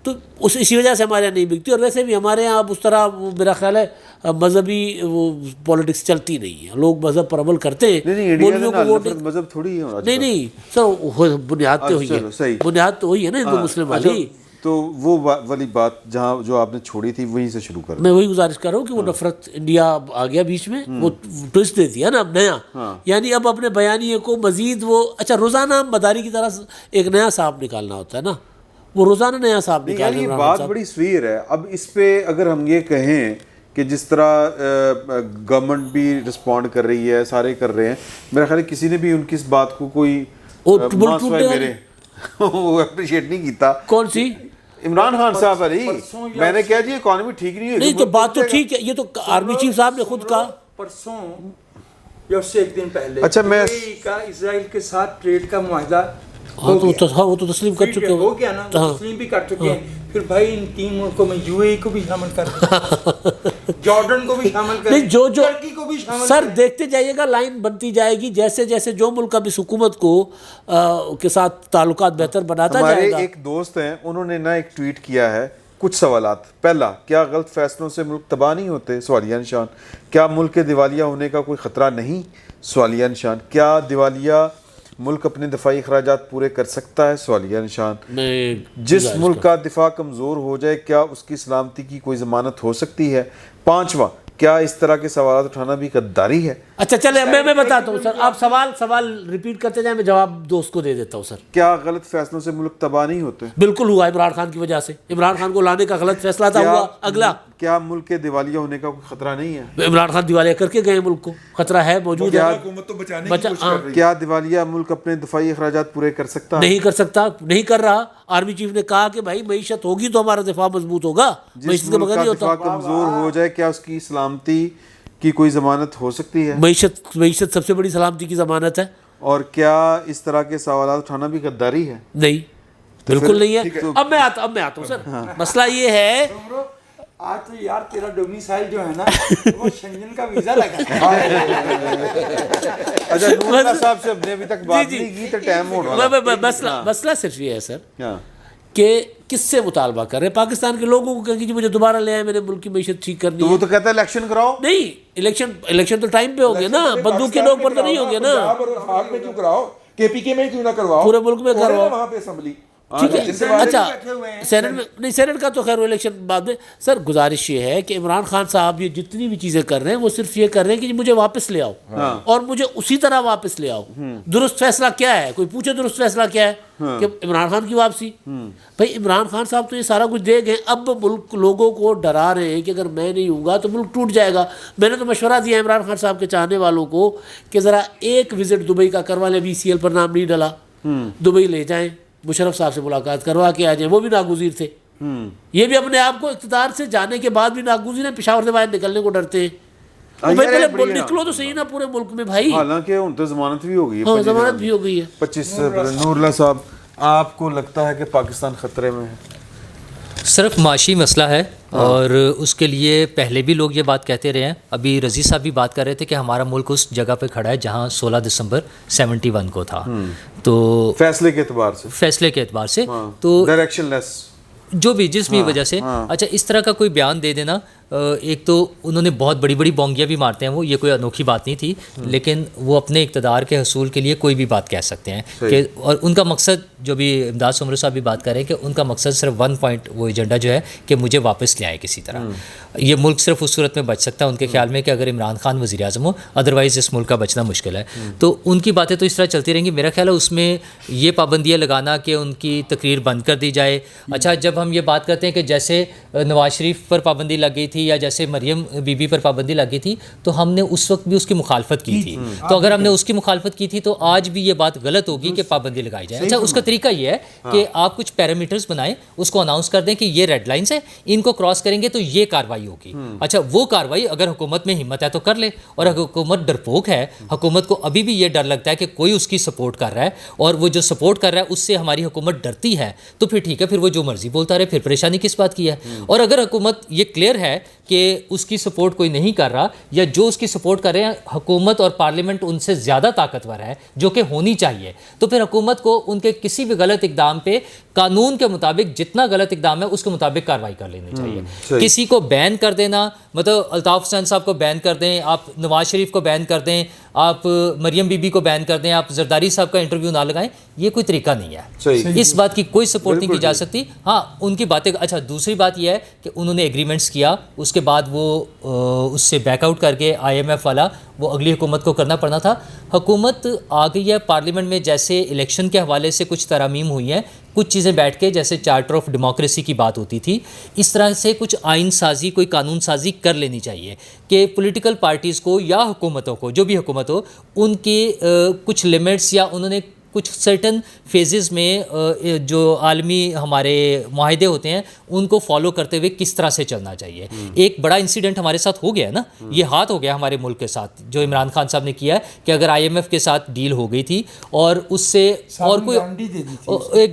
تو اسی وجہ سے ہمارے یہاں نہیں بکتی. اور ویسے بھی ہمارے یہاں اب اس طرح میرا خیال ہے مذہبی وہ پالیٹکس چلتی نہیں ہے، لوگ مذہب پر عمل کرتے ہیں. مولویوں کو ووٹ مذہب تھوڑی ہے. نہیں سر، بنیاد تو ہوئی ہے، بنیاد تو وہی ہے نا ہندو مسلم والی. تو وہ والی بات جہاں جو آپ نے چھوڑی تھی وہیں سے شروع کر. میں وہی گزارش کر رہا ہوں کہ وہ نفرت انڈیا آ گیا بیچ میں، وہ ٹوسٹ دیتی ہے نا اب نیا، یعنی اب اپنے بیانیے کو مزید وہ اچھا روزانہ مداری کی طرح ایک نیا صاحب نکالنا ہوتا ہے نا، وہ روزانہ نیا صاحب نکال. یہ بات بڑی سویر ہے. اب اس پہ اگر ہم یہ کہیں کہ جس طرح گورنمنٹ بھی رسپونڈ کر رہی ہے، سارے کر رہے ہیں، میرا خیال ہے کسی نے بھی ان کی اس بات کو کوئی میرے وہ اپریشیٹ نہیں کیتا. کون سی؟ عمران خان صاحب. علی میں نے کہا جی اکانومی ٹھیک نہیں نہیں تو بات تو ٹھیک ہے، یہ تو آرمی چیف صاحب نے خود کہا پرسوں یا اس سے ایک دن پہلے. اچھا میں کا اسرائیل کے ساتھ ٹریڈ کا معاہدہ وہ تو تسلیم کر چکے ہو گیا نا، تسلیم بھی کر چکے ہیں. پھر بھائی ان 3 ملکوں میں یو اے ای کو بھی شامل کر جارڈن کو بھی شامل کر، نہیں جو ترکی کو بھی شامل. سر دیکھتے جائیے گا، لائن بنتی جائے گی جیسے جیسے جو ملک اب اس حکومت کو کے ساتھ تعلقات بہتر بناتا جائے گا. ہمارے ایک دوست ہیں، انہوں نے نا ایک ٹویٹ کیا ہے، کچھ سوالات. پہلا، کیا غلط فیصلوں سے ملک تباہ نہیں ہوتے؟ سوالیہ نشان. کیا ملک کے دیوالیہ ہونے کا کوئی خطرہ نہیں؟ سوالیہ نشان. کیا دیوالیہ ملک اپنے دفاعی اخراجات پورے کر سکتا ہے؟ سوالیہ نشان. جس ملک کا دفاع کمزور ہو جائے کیا اس کی سلامتی کی کوئی ضمانت ہو سکتی ہے؟ پانچواں، کیا اس طرح کے سوالات اٹھانا بھی غداری ہے؟ اچھا چلے میں بتاتا ہوں سر، آپ سوال ریپیٹ کرتے جائیں، میں جواب دوست کو دے دیتا ہوں. سر کیا غلط فیصلوں سے ملک تباہ نہیں ہوتے؟ بالکل ہوا، عمران خان کی وجہ سے. عمران خان کو لانے کا غلط فیصلہ تھا، ہوا. اگلا کیا ملک کے دیوالیہ ہونے کا کوئی خطرہ نہیں ہے؟ عمران خان دیوالیہ کر کے گئے ملک کو، خطرہ ہے، موجود ہے. حکومت تو بچانے کی کوشش کر رہی ہے. کیا دیوالیہ ملک اپنے دفاعی اخراجات پورے کر سکتا ہے؟ نہیں کر سکتا، نہیں کر رہا. آرمی چیف نے کہا کہ بھائی معیشت ہوگی تو ہمارا دفاع مضبوط ہوگا، جس معیشت کے ملک بغیر کا نہیں دفاع ہوتا. کمزور ہو جائے کیا اس کی سلامتی کی کوئی ضمانت ہو سکتی ہے؟ معیشت سب سے بڑی سلامتی کی ضمانت ہے. اور کیا اس طرح کے سوالات اٹھانا بھی غداری ہے؟ نہیں، بالکل نہیں ہے. اب میں آتا ہوں سر. مسئلہ یہ ہے آج تو یار تیرا ڈومیسائل جو ہے نا وہ شنگن کا ویزا لگا اچھا نور اللہ صاحب سے ہم نے ابھی تک بات نہیں کی تو ٹائم ہو رہا. مسئلہ صرف یہ ہے سر ہے. کہ کس سے مطالبہ کر رہے ہیں؟ پاکستان کے لوگوں کو کہیں کہ جی مجھے دوبارہ لے آئے، میرے ملک کی معیشت ٹھیک کرنی تو ہے. وہ تو کہتا ہے الیکشن کراؤ. نہیں، الیکشن تو ٹائم پہ ہو گیا نا، بندوق کے نوک پر تو نہیں ہو گیا نا. پنجاب اور وفاق میں کیوں کراؤ، کے پی کے میں کیوں نہ کرواؤ، پورے ملک میں کرواؤ. وہاں پہ اسمبلی. ٹھیک ہے. اچھا سینٹ میں نہیں، سینٹ کا تو خیر الیکشن بعد میں. سر گزارش یہ ہے کہ عمران خان صاحب یہ جتنی بھی چیزیں کر رہے ہیں وہ صرف یہ کر رہے ہیں کہ مجھے واپس لے آؤ اور مجھے اسی طرح واپس لے آؤ. درست فیصلہ کیا ہے؟ کوئی پوچھے درست فیصلہ کیا ہے؟ کہ عمران خان کی واپسی. بھائی عمران خان صاحب تو یہ سارا کچھ دے گئے، اب ملک لوگوں کو ڈرا رہے ہیں کہ اگر میں نہیں ہوں گا تو ملک ٹوٹ جائے گا. میں نے تو مشورہ دیا ہے عمران خان صاحب کے چاہنے والوں کو کہ ذرا ایک وزٹ دبئی کا کروا لیں. BCL پر نام نہیں ڈلا، دبئی لے جائیں، مشرف صاحب سے ملاقات کروا کے آ جائیں. وہ بھی ناگزیر تھے. یہ بھی اپنے آپ کو اقتدار سے جانے کے بعد بھی ناگزیر ہیں، پشاور سے باہر نکلنے کو ڈرتے ہیں. بھائی پہلے نکلو تو صحیح نا پورے ملک میں بھائی. حالانکہ ان تو ضمانت بھی ہو گئی ہے. ہاں ضمانت بھی ہو گئی ہے. 25 نور اللہ صاحب آپ کو لگتا ہے کہ پاکستان خطرے میں ہے؟ صرف معاشی مسئلہ ہے اور اس کے لیے پہلے بھی لوگ یہ بات کہتے رہے ہیں. ابھی رضی صاحب بھی بات کر رہے تھے کہ ہمارا ملک اس جگہ پہ کھڑا ہے جہاں 16 دسمبر 71 کو تھا. تو فیصلے کے اعتبار سے، فیصلے کے اعتبار سے تو ڈائریکشن لیس جو بھی جس بھی وجہ سے. اچھا اس طرح کا کوئی بیان دے دینا، ایک تو انہوں نے بہت بڑی بڑی بونگیاں بھی مارتے ہیں، وہ یہ کوئی انوکھی بات نہیں تھی، لیکن وہ اپنے اقتدار کے حصول کے لیے کوئی بھی بات کہہ سکتے ہیں کہ اور ان کا مقصد جو بھی امداد سمرو صاحب بھی بات کر رہے ہیں کہ ان کا مقصد صرف 1 پوائنٹ وہ ایجنڈا جو ہے کہ مجھے واپس لے آئے کسی طرح. یہ ملک صرف اس صورت میں بچ سکتا ہے ان کے خیال میں کہ اگر عمران خان وزیر اعظم ہو، ادروائز اس ملک کا بچنا مشکل ہے. تو ان کی باتیں تو اس طرح چلتی رہیں گی. میرا خیال ہے اس میں یہ پابندیاں لگانا کہ ان کی تقریر بند کر دی جائے. اچھا جب ہم یہ بات کرتے ہیں کہ جیسے نواز شریف پر پابندی لگ گئی تھی یا جیسے مریم بی بی پر پابندی لگ گئی تھی تو ہم نے اس وقت بھی اس کی مخالفت کی تھی. تو اگر ہم نے اس کی مخالفت کی تھی تو آج بھی یہ بات غلط ہوگی کہ پابندی لگائی جائے. اچھا اس کا طریقہ یہ ہے کہ آپ کچھ پیرامیٹرز بنائیں، اس کو اناؤنس کر دیں کہ یہ ریڈ لائنز ہیں، ان کو کراس کریں گے تو یہ کارروائی ہوگی. اچھا وہ کارروائی اگر حکومت میں ہمت ہے تو کر لے، اور اگر حکومت ڈرپوک ہے، حکومت کو ابھی بھی یہ ڈر لگتا ہے کہ کوئی اس کی سپورٹ کر رہا ہے اور وہ جو سپورٹ کر رہا ہے اس سے ہماری حکومت ڈرتی ہے، تو پھر ٹھیک ہے، پھر وہ جو مرضی بولتا رہے، پھر پریشانی کس بات کی ہے. اور اگر حکومت یہ کلیئر ہے کہ اس کی سپورٹ کوئی نہیں کر رہا یا جو اس کی سپورٹ کر رہے ہیں حکومت اور پارلیمنٹ ان سے زیادہ طاقتور ہے جو کہ ہونی چاہیے، تو پھر حکومت کو ان کے کسی بھی غلط اقدام پہ قانون کے مطابق جتنا غلط اقدام ہے اس کے مطابق کارروائی کر لینی چاہیے. کسی کو بین کر دینا، مطلب الطاف حسین صاحب کو بین کر دیں، آپ نواز شریف کو بین کر دیں، آپ مریم بی بی کو بین کر دیں، آپ زرداری صاحب کا انٹرویو نہ لگائیں، یہ کوئی طریقہ نہیں ہے. اس بات کی کوئی سپورٹ نہیں کی جا سکتی. ہاں ان کی باتیں. اچھا دوسری بات یہ ہے کہ انہوں نے ایگریمنٹس کیا، اس کے بعد وہ اس سے بیک آؤٹ کر کے IMF والا وہ اگلی حکومت کو کرنا پڑنا تھا. حکومت آ گئی ہے پارلیمنٹ میں، جیسے الیکشن کے حوالے سے کچھ ترامیم ہوئی ہیں، کچھ چیزیں بیٹھ کے جیسے چارٹر آف ڈیموکریسی کی بات ہوتی تھی، اس طرح سے کچھ آئین سازی، کوئی قانون سازی کر لینی چاہیے کہ پولیٹیکل پارٹیز کو یا حکومتوں کو، جو بھی حکومت ہو، ان کے کچھ لمٹس یا انہوں نے کچھ سرٹن فیزز میں جو عالمی ہمارے معاہدے ہوتے ہیں ان کو فالو کرتے ہوئے کس طرح سے چلنا چاہیے. ایک بڑا انسیڈنٹ ہمارے ساتھ ہو گیا ہے نا، یہ ہاتھ ہو گیا ہمارے ملک کے ساتھ جو عمران خان صاحب نے کیا ہے کہ اگر IMF کے ساتھ ڈیل ہو گئی تھی اور اس سے اور کوئی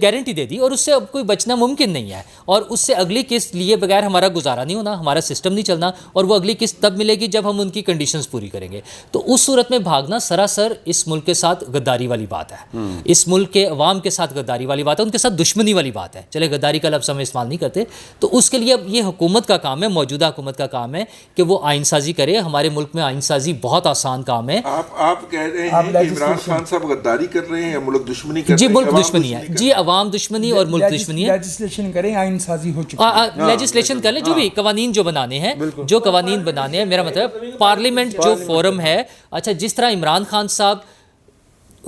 گارنٹی دے دی اور اس سے اب کوئی بچنا ممکن نہیں ہے، اور اس سے اگلی قسط لیے بغیر ہمارا گزارا نہیں ہونا، ہمارا سسٹم نہیں چلنا، اور وہ اگلی قسط تب ملے گی جب ہم ان کی کنڈیشنز پوری کریں گے. تو اس صورت میں بھاگنا سراسر اس ملک کے ساتھ غداری والی بات ہے، اس ملک کے عوام کے ساتھ غداری والی بات ہے، ان کے ساتھ دشمنی والی بات ہے. چلے غداری کا لفظ ہم استعمال نہیں کرتے. تو اس کے لیے اب یہ حکومت کا کام ہے، موجودہ حکومت کا کام ہے کہ وہ آئین سازی کرے. ہمارے ملک میں آئین سازی بہت آسان کام ہے. آپ کہہ رہے ہیں کہ عمران خان صاحب غداری کر رہے ہیں یا ملک دشمنی کر رہے ہیں؟ جی ملک دشمنی ہے، جی عوام دشمنی اور ملک دشمنی ہے. لیجسلیشن کریں، آئین سازی ہو چکی ہے، لیجسلیشن کر لیں، جو بھی قوانین جو بنانے ہیں، جو قوانین بنانے ہیں. میرا مطلب پارلیمنٹ جو فورم ہے. اچھا جس طرح عمران خان صاحب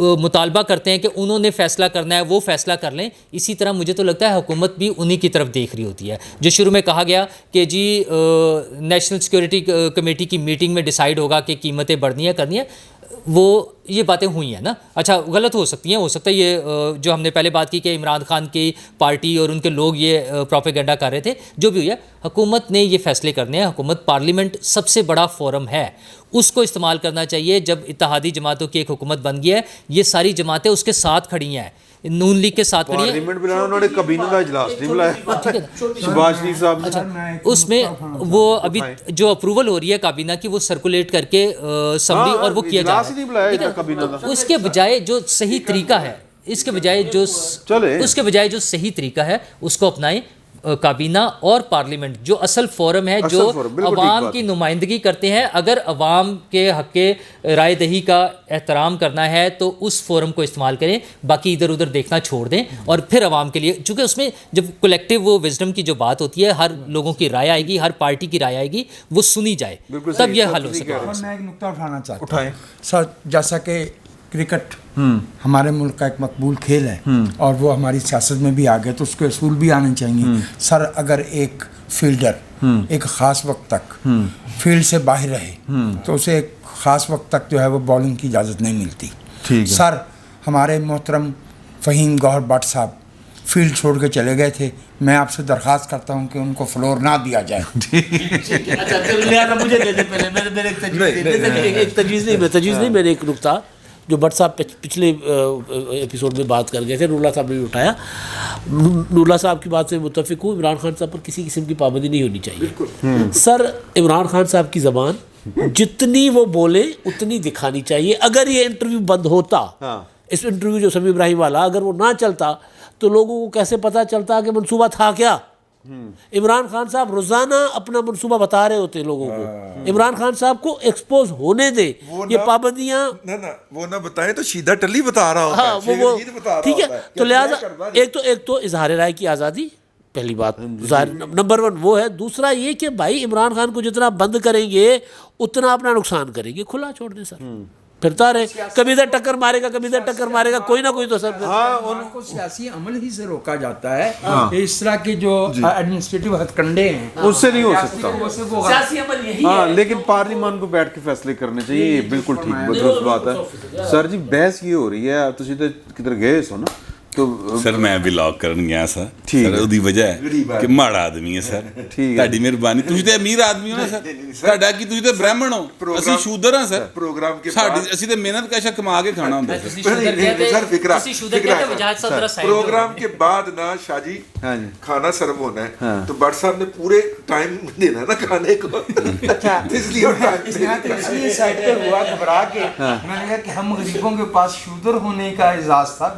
مطالبہ کرتے ہیں کہ انہوں نے فیصلہ کرنا ہے، وہ فیصلہ کر لیں. اسی طرح مجھے تو لگتا ہے حکومت بھی انہی کی طرف دیکھ رہی ہوتی ہے. جو شروع میں کہا گیا کہ جی نیشنل سیکورٹی کمیٹی کی میٹنگ میں ڈیسائیڈ ہوگا کہ قیمتیں بڑھنی ہیں کرنی ہیں، وہ یہ باتیں ہوئی ہیں نا. اچھا غلط ہو سکتی ہیں، ہو سکتا ہے یہ جو ہم نے پہلے بات کی کہ عمران خان کی پارٹی اور ان کے لوگ یہ پروپیگنڈا کر رہے تھے. جو بھی ہوئی ہے، حکومت نے یہ فیصلے کرنے ہیں. حکومت پارلیمنٹ سب سے بڑا فورم ہے، اس کو استعمال کرنا چاہیے. جب اتحادی جماعتوں کی ایک حکومت بن گئی ہے، یہ ساری جماعتیں اس کے ساتھ کھڑی ہیں، نون لیگ کے ساتھ کھڑی ہیں. پارلیمنٹ بلایا انہوں نے، کابینہ کا اجلاس نہیں بلایا. شہباز شریف صاحب اس میں وہ ابھی جو اپروول ہو رہی ہے کابینہ کی، وہ سرکولیٹ کر کے اسمبلی اور وہ کیا جا رہا ہے. اس کے بجائے جو صحیح طریقہ ہے، اس کے بجائے جو صحیح طریقہ ہے اس کو اپنائیں. کابینہ اور پارلیمنٹ جو اصل فورم ہے، جو عوام کی نمائندگی کرتے ہیں، اگر عوام کے حق کے رائے دہی کا احترام کرنا ہے تو اس فورم کو استعمال کریں. باقی ادھر ادھر دیکھنا چھوڑ دیں اور پھر عوام کے لیے، چونکہ اس میں جب کولیکٹیو وہ وزڈم کی جو بات ہوتی ہے، ہر لوگوں کی رائے آئے گی، ہر پارٹی کی رائے آئے گی، وہ سنی جائے، تب یہ حل ہو سکے. میں ایک نقطہ اٹھانا چاہتا ہوں سر. جیسا کہ کرکٹ ہمارے ملک کا ایک مقبول کھیل ہے اور وہ ہماری سیاست میں بھی آ گیا، تو اس کے اصول بھی آنے چاہیے. سر اگر ایک فیلڈر ایک خاص وقت تک فیلڈ سے باہر رہے تو اسے ایک خاص وقت تک جو ہے وہ بالنگ کی اجازت نہیں ملتی. سر ہمارے محترم فہیم گوہر بٹ صاحب فیلڈ چھوڑ کے چلے گئے تھے. میں آپ سے درخواست کرتا ہوں کہ ان کو فلور نہ دیا جائے. تجویز نہیں، میں نے ایک نقطہ جو بٹ صاحب پچھلے ایپیسوڈ میں بات کر گئے تھے، نور اللہ صاحب نے بھی اٹھایا. نور اللہ صاحب کی بات سے متفق ہوں. عمران خان صاحب پر کسی قسم کی پابندی نہیں ہونی چاہیے. سر عمران خان صاحب کی زبان جتنی وہ بولے اتنی دکھانی چاہیے. اگر یہ انٹرویو بند ہوتا، اس انٹرویو جو سمیع ابراہیم والا اگر وہ نہ چلتا تو لوگوں کو کیسے پتہ چلتا کہ منصوبہ تھا کیا. عمران خان صاحب روزانہ اپنا منصوبہ بتا رہے ہوتے لوگوں کو. عمران خان صاحب کو ایکسپوز ہونے دے. یہ پابندیاں وہ نہ بتائیں تو شیدہ ٹلی بتا رہا ہوتا ہے. وہ ٹھیک ہے. تو لہٰذا ایک تو اظہار رائے کی آزادی پہلی بات نمبر 1 وہ ہے. دوسرا یہ کہ بھائی عمران خان کو جتنا بند کریں گے اتنا اپنا نقصان کریں گے. کھلا چھوڑ دیں سر، پھرتا رہے، کبھی ادھر ٹکر مارے گا، کبھی ادھر ٹکر مارے گا، کوئی نہ کوئی تو سر. ان کو سیاسی عمل ہی سے روکا جاتا ہے. اس طرح کی جو ایڈمنسٹریٹو ہتھ کنڈے ہیں اس سے نہیں ہو سکتا. سیاسی عمل یہی ہاں، لیکن پارلیمان کو بیٹھ کے فیصلے کرنے چاہیے. یہ بالکل ٹھیک درست بات ہے. سر جی بحث یہ ہو رہی ہے، تسی تے کدھر گئے سو نا، تو سر میں بلاگ کرن گیا سا. سر ਉਹਦੀ ਵਜ੍ਹਾ ਹੈ ਕਿ ਮਾੜਾ ਆਦਮੀ ਹੈ ਸਰ. ਤੁਹਾਡੀ ਮਿਹਰਬਾਨੀ. ਤੁਸੀਂ ਤੇ ਅਮੀਰ ਆਦਮੀ ਹੋ ਨਾ ਸਰ. ਤੁਹਾਡਾ ਕੀ, ਤੁਸੀਂ ਤੇ ਬ੍ਰਾਹਮਣ ਹੋ, ਅਸੀਂ ਸ਼ੂਦਰ ਹਾਂ ਸਰ. ਅਸੀਂ ਤੇ ਮਿਹਨਤ ਕਸ਼ਾ ਕਮਾ ਕੇ ਖਾਣਾ ਹੁੰਦਾ ਸਰ. پروگرام کے بعد نا شاہ جی کھانا سرو ہونا ہے تو بٹ صاحب نے پورے ٹائم دینا نا کھانے کو. اس لیے سائڈ پہ ہوا گھبرا کے میں نے کہا کہ ہم غریبوں کے پاس شودر ہونے کا اعزاز تھا.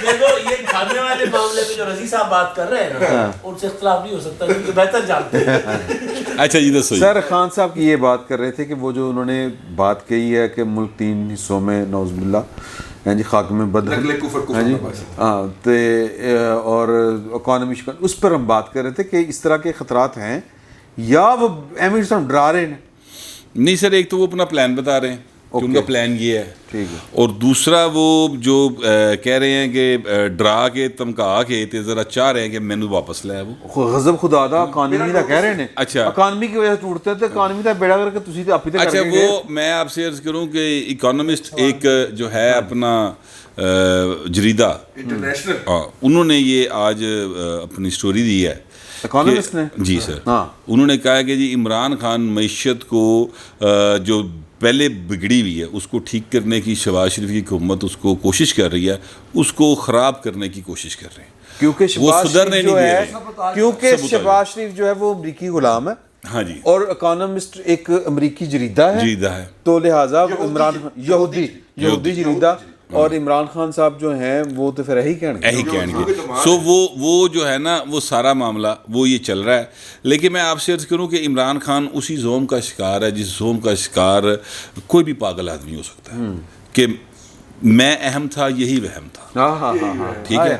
دیکھو یہ کھانے والے معاملے میں جو رضی صاحب بات کر رہے ہیں نا، ان سے اختلاف نہیں ہو سکتا کیونکہ بہتر جانتے ہیں. اچھا جی دسو. سر خان صاحب کی یہ بات کر رہے تھے کہ وہ جو انہوں نے بات کہی ہے کہ ملک 3 حصوں میں نعوذ باللہ جی خاک میں بد جی ہاں، اور اکانومی اس پر ہم بات کر رہے تھے کہ اس طرح کے خطرات ہیں یا وہ ایم ڈرا رہے ہیں. نہیں سر، ایک تو وہ اپنا پلان بتا رہے ہیں کہ ان کا پلان یہ ہے، اور دوسرا وہ جو کہہ رہے ہیں کہ ڈرا کے دھمکا کے تے ذرا چاہ رہے ہیں کہ مینوں واپس لے. وہ غضب خدا دا اکانومی دا کہہ رہے ہیں. اچھا اکانومی کی وجہ سے ٹوٹتے ہیں تو اکانومی دا بیڑا کر کے تسی تے اپی تے کر کے. اچھا وہ میں آپ سے عرض کروں کہ اکانومسٹ ایک جو ہے اپنا جریدہ انٹرنیشنل، انہوں نے یہ آج اپنی سٹوری دی ہے اکانومسٹ نے. جی سر، انہوں نے کہا کہ جی عمران خان معیشت کو جو پہلے بگڑی ہوئی ہے اس کو ٹھیک کرنے کی شہباز شریف کی حکومت اس کو کوشش کر رہی ہے، اس کو خراب کرنے کی کوشش کر رہے ہیں کیونکہ وہ سدھرنے نہیں دے رہے. کیونکہ شہباز شریف جو ہے وہ امریکی غلام ہے. ہاں جی. اور اکانومسٹ ایک امریکی جریدہ ہے تو لہٰذا عمران یہودی جریدہ، اور عمران خان صاحب جو ہیں وہ تو پھر یہی کہیں گے. سو وہ جو ہے نا وہ سارا معاملہ وہ یہ چل رہا ہے. لیکن میں آپ سے عرض کروں کہ عمران خان اسی زوم کا شکار ہے جس زوم کا شکار کوئی بھی پاگل آدمی ہو سکتا ہے کہ میں اہم تھا یہی وہم تھا، ٹھیک ہے.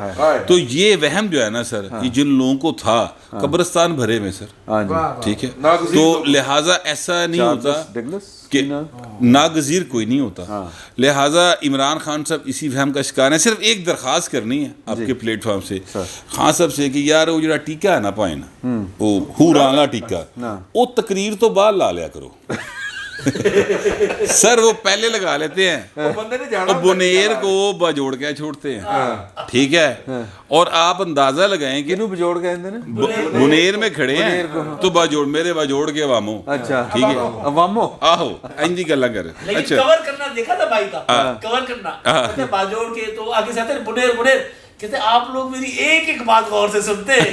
تو یہ وہم جو ہے نا سر، یہ جن لوگوں کو تھا قبرستان بھرے میں سر، ٹھیک ہے. تو لہٰذا ایسا نہیں ہوتا کہ ناگزیر کوئی نہیں ہوتا. لہٰذا عمران خان صاحب اسی وہم کا شکار ہیں. صرف ایک درخواست کرنی ہے آپ کے پلیٹ فارم سے خان صاحب سے کہ یار وہ جڑا ٹیکا ہے نا پائیں نا، وہ ہورانگا ٹیکا، وہ تقریر تو بعد لا لیا کرو سر. وہ پہلے لگا لیتے ہیں، وہ بنیر کو بجوڑ کے چھوڑتے ہیں، ٹھیک ہے. اور آپ اندازہ لگائیں کہ بجوڑ گئے بنیر میں کھڑے ہیں تو بجوڑ میرے بجوڑ کے عواموں، ٹھیک ہے، عواموں آہو اینجی گلا کر. لیکن کور کرنا دیکھا تھا بھائی کا، کور کرنا باجوڑ کے تو آگے سے آتے ہیں بنیر بنیر، کہتے آپ لوگ میری ایک ایک بات غور سے سنتے ہیں.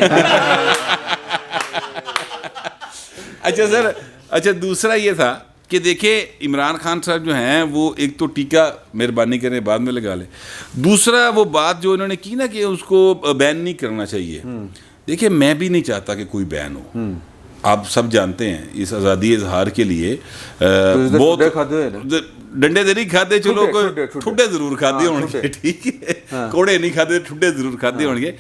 اچھا سر، اچھا دوسرا یہ تھا کہ دیکھیں عمران خان صاحب جو ہیں وہ ایک تو ٹیکا مہربانی کریں بعد میں لگا لیں. دوسرا وہ بات جو انہوں نے کی نا کہ اس کو بین نہیں کرنا چاہیے. دیکھیں میں بھی نہیں چاہتا کہ کوئی بین ہو. آپ سب جانتے ہیں اس آزادی اظہار کے لیے بہت ڈنڈے دے نہیں کھاتے، چلو ٹھڈے ضرور کھاتے ہوں گے، ٹھیک ہے، کوڑے نہیں کھاتے، ٹھڈے ضرور کھاتے ہوں گے.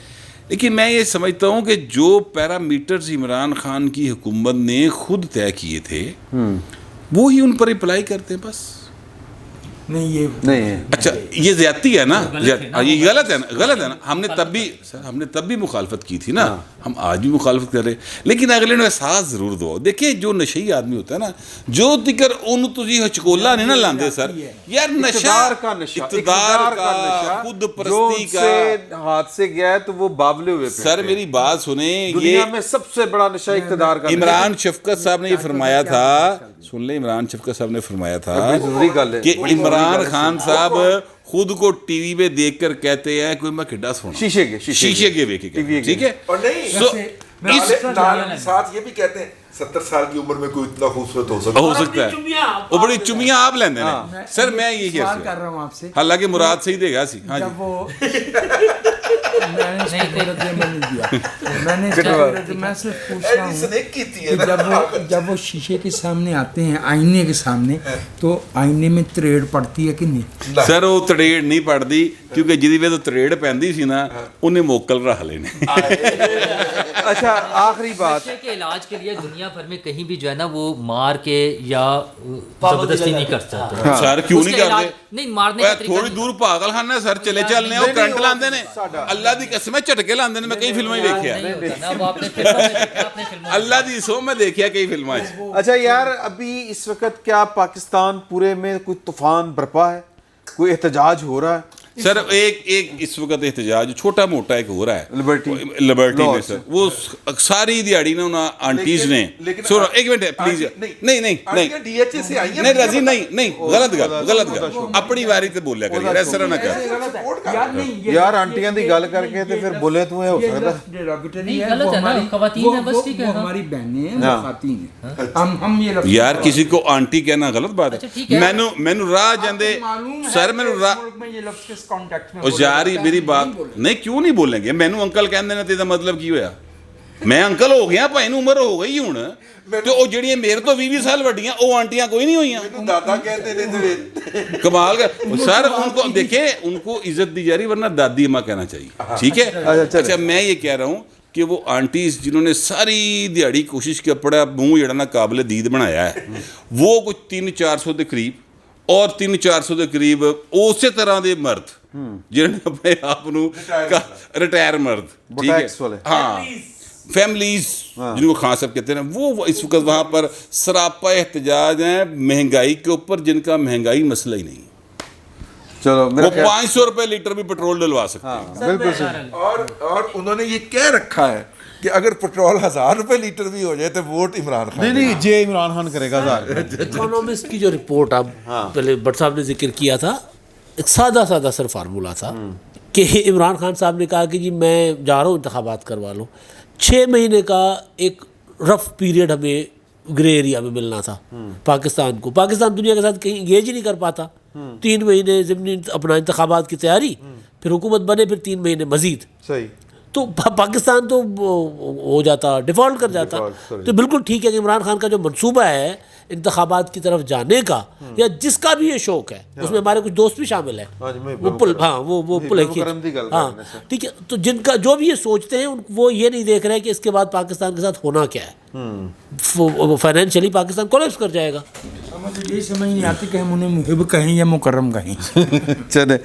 لیکن میں یہ سمجھتا ہوں کہ جو پیرامیٹرز عمران خان کی حکومت نے خود طے کیے تھے وہی ان پر اپلائی کرتے ہیں بس. نہیں یہ نہیں ہے. اچھا یہ زیادتی ہے نا، یہ غلط ہے نا، غلط ہے نا. ہم نے تب بھی مخالفت کی تھی نا، ہم آج بھی مخالفت کر رہے ہیں. لیکن اگلے نے احساس ضرور دو. دیکھیں جو نشئی آدمی ہوتا ہے نا، جو تکر ان تجھی ہچکولا نہیں نا لاندے سر، یار نشہ، اقتدار کا، خود پرستی کا، ہاتھ سے گیا ہے تو وہ بابلے ہوئے. سر میری بات سنیں، دنیا میں سب سے بڑا نشہ اقتدار کا. عمران شفقت صاحب نے یہ فرمایا تھا، سن لیں، عمران شفقت صاحب نے فرمایا تھا کہ عمران خان صاحب خود کو ٹی وی پہ دیکھ کر کہتے ہیں کوئی میں کھڈا سونا شیشے کے وے کے، ٹھیک ہے. اور نہیں ساتھ یہ بھی کہتے ہیں 70 سال کی عمر میں کوئی اتنا خوبصورت ہو سکتا ہے. وہ بڑی چمیاں آپ لیندے ہیں سر. میں یہ سوال کر رہا ہوں آپ سے، حالانکہ مراد صحیح دے گا سی. ہاں جب وہ میں صرف پوچھ رہا ہوں کہ جب وہ شیشے کے سامنے آتے ہیں، آئینے کے سامنے، تو آئینے میں تریڑ پڑتی ہے کہ نہیں؟ سر وہ تریڑ نہیں پڑتی، کیونکہ جدی وے تو تریڑ پہندی سی نا انہیں موکل رہا لینے. اچھا آخری بات کے علاج کے لیے دنیا بھر میں کہیں بھی جو ہے نا وہ مار کے یا زبردستی نہیں کر سکتے. سر کیوں نہیں کرتے؟ نہیں مارنے کا طریقہ تھوڑی دور پاگل خانہ سر چلے چلنے اور کرنٹ لاندے نے، اللہ دی قسم ہے جھٹکے لاندے نے. میں کئی فلمیں دیکھیا، اللہ دی سو میں دیکھیا کئی فلمیں. اچھا یار ابھی اس وقت کیا پاکستان پورے میں کوئی طوفان برپا ہے، کوئی احتجاج ہو رہا ہے؟ سر ایک اس وقت احتجاج چھوٹا موٹا ایک ہو رہا ہے لبرٹی میں سر. وہ ساری دیہڑی نا انہاں آنٹیز نے، سنو ایک منٹ پلیز، نہیں رضی نہیں غلط گل اپنی واری تے بولیا کر، اس طرح نہ کر یار. آنٹیاں دی گل کر کے تے پھر بولے تو ہو سکتا ہماری بہنیں ہیں، خواتین ہیں، ہم یہ لفظ یار کسی کو آنٹی کہنا غلط بات ہے. مینو راہ جاندے سر، مینو راہ یار میری بات نہیں، کیوں نہیں بولیں گے؟ مینو انکل کہندے نے تے دا مطلب کی ہویا؟ میں انکل ہو گیا، بھائی نو عمر ہو گئی ہن، تے او جڑیاں میرے تو 20 سال وڈیاں او آنٹیاں کوئی نہیں ہوئیاں. دادا کہتے نے کمال کا سر. ان کو دیکھیں، ان کو عزت دی جا رہی، ورنہ دادی اماں کہنا چاہیے، ٹھیک ہے. اچھا میں یہ کہہ رہا ہوں کہ وہ آنٹیز جنہوں نے ساری دیہڑی کوشش کی اپنا منہ جڑا نا قابل دید بنایا ہے، وہ کچھ 300-400 دے قریب اور 300-400 دے قریب اسی طرح دے مرد جنہوں نے اپنے آپ ریٹائر مرد، ٹھیک ہے، ہاں فیملیز جن کو خان صاحب کہتے ہیں، وہ اس وقت وہاں پر سراپا احتجاج ہیں مہنگائی کے اوپر، جن کا مہنگائی مسئلہ ہی نہیں. چلو وہ 500 روپے لیٹر بھی پیٹرول ڈلوا سکتے ہیں. بالکل صحیح. اور انہوں نے یہ کہہ رکھا ہے کہ اگر پیٹرول 1000 روپے لیٹر بھی ہو جائے تو ووٹ عمران خان. نہیں جی عمران خان کرے گا. اکانومسٹ کی جو رپورٹ اب پہلے بٹ صاحب نے ذکر کیا تھا، ایک سادہ سر فارمولہ تھا کہ عمران خان صاحب نے کہا کہ جی میں جا رہا ہوں انتخابات کروا لوں. 6 مہینے کا ایک رف پیریڈ ہمیں گرے ایریا میں ملنا تھا پاکستان کو. پاکستان دنیا کے ساتھ کہیں انگیج ہی نہیں کر پاتا. 3 مہینے ضمنی اپنا انتخابات کی تیاری، پھر حکومت بنے، پھر 3 مہینے مزید. صحیح. تو پاکستان تو ہو جاتا، ڈیفالٹ کر جاتا. تو بالکل ٹھیک ہے کہ عمران خان کا جو منصوبہ ہے انتخابات کی طرف جانے کا یا جس کا بھی یہ شوق ہے, اس میں ہمارے کچھ دوست بھی شامل ہیں, وہ پل, ہاں وہ پل ہاں ٹھیک ہے, تو جن کا جو بھی یہ سوچتے ہیں وہ یہ نہیں دیکھ رہے کہ اس کے بعد پاکستان کے ساتھ ہونا کیا ہے, فائنینشلی پاکستان کولیپس کر جائے گا. مجھے یہ سمجھ نہیں آتی کہ ہم انہیں محب کہیں یا مکرم کہیں. چلے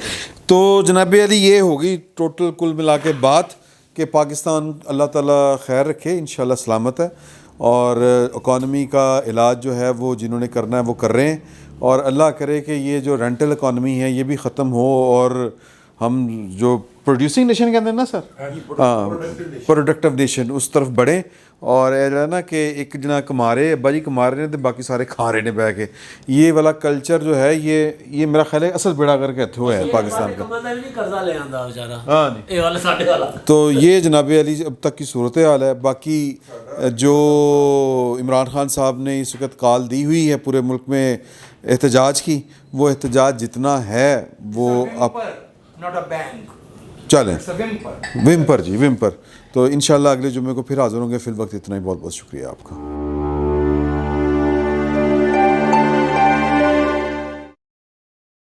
تو جناب علی یہ ہوگی ٹوٹل کل ملا کے بات کہ پاکستان اللہ تعالیٰ خیر رکھے, انشاءاللہ سلامت ہے, اور اکانومی کا علاج جو ہے وہ جنہوں نے کرنا ہے وہ کر رہے ہیں, اور اللہ کرے کہ یہ جو رینٹل اکانومی ہے یہ بھی ختم ہو اور ہم جو پروڈیوسنگ نیشن کہتے ہیں نا سر, ہاں پروڈکٹیو نیشن, اس طرف بڑھیں. اور یہ ہے نا کہ ایک جنا کما رہے ابا جی کما رہے ہیں تو باقی سارے کھا رہے ہیں بہ کے, یہ والا کلچر جو ہے یہ میرا خیال ہے اصل بیڑا کر کے ہتھوں ہے پاکستان کا. ہاں جی, تو یہ جناب علی اب تک کی صورتحال ہے. باقی جو عمران خان صاحب نے اس وقت کال دی ہوئی ہے پورے ملک میں احتجاج کی, وہ احتجاج جتنا ہے وہ آپ چلیں ومپر جی ومپر. تو انشاءاللہ اگلے جمعے کو پھر حاضر ہوں گے. فی الوقت اتنا ہی, بہت بہت شکریہ آپ کا.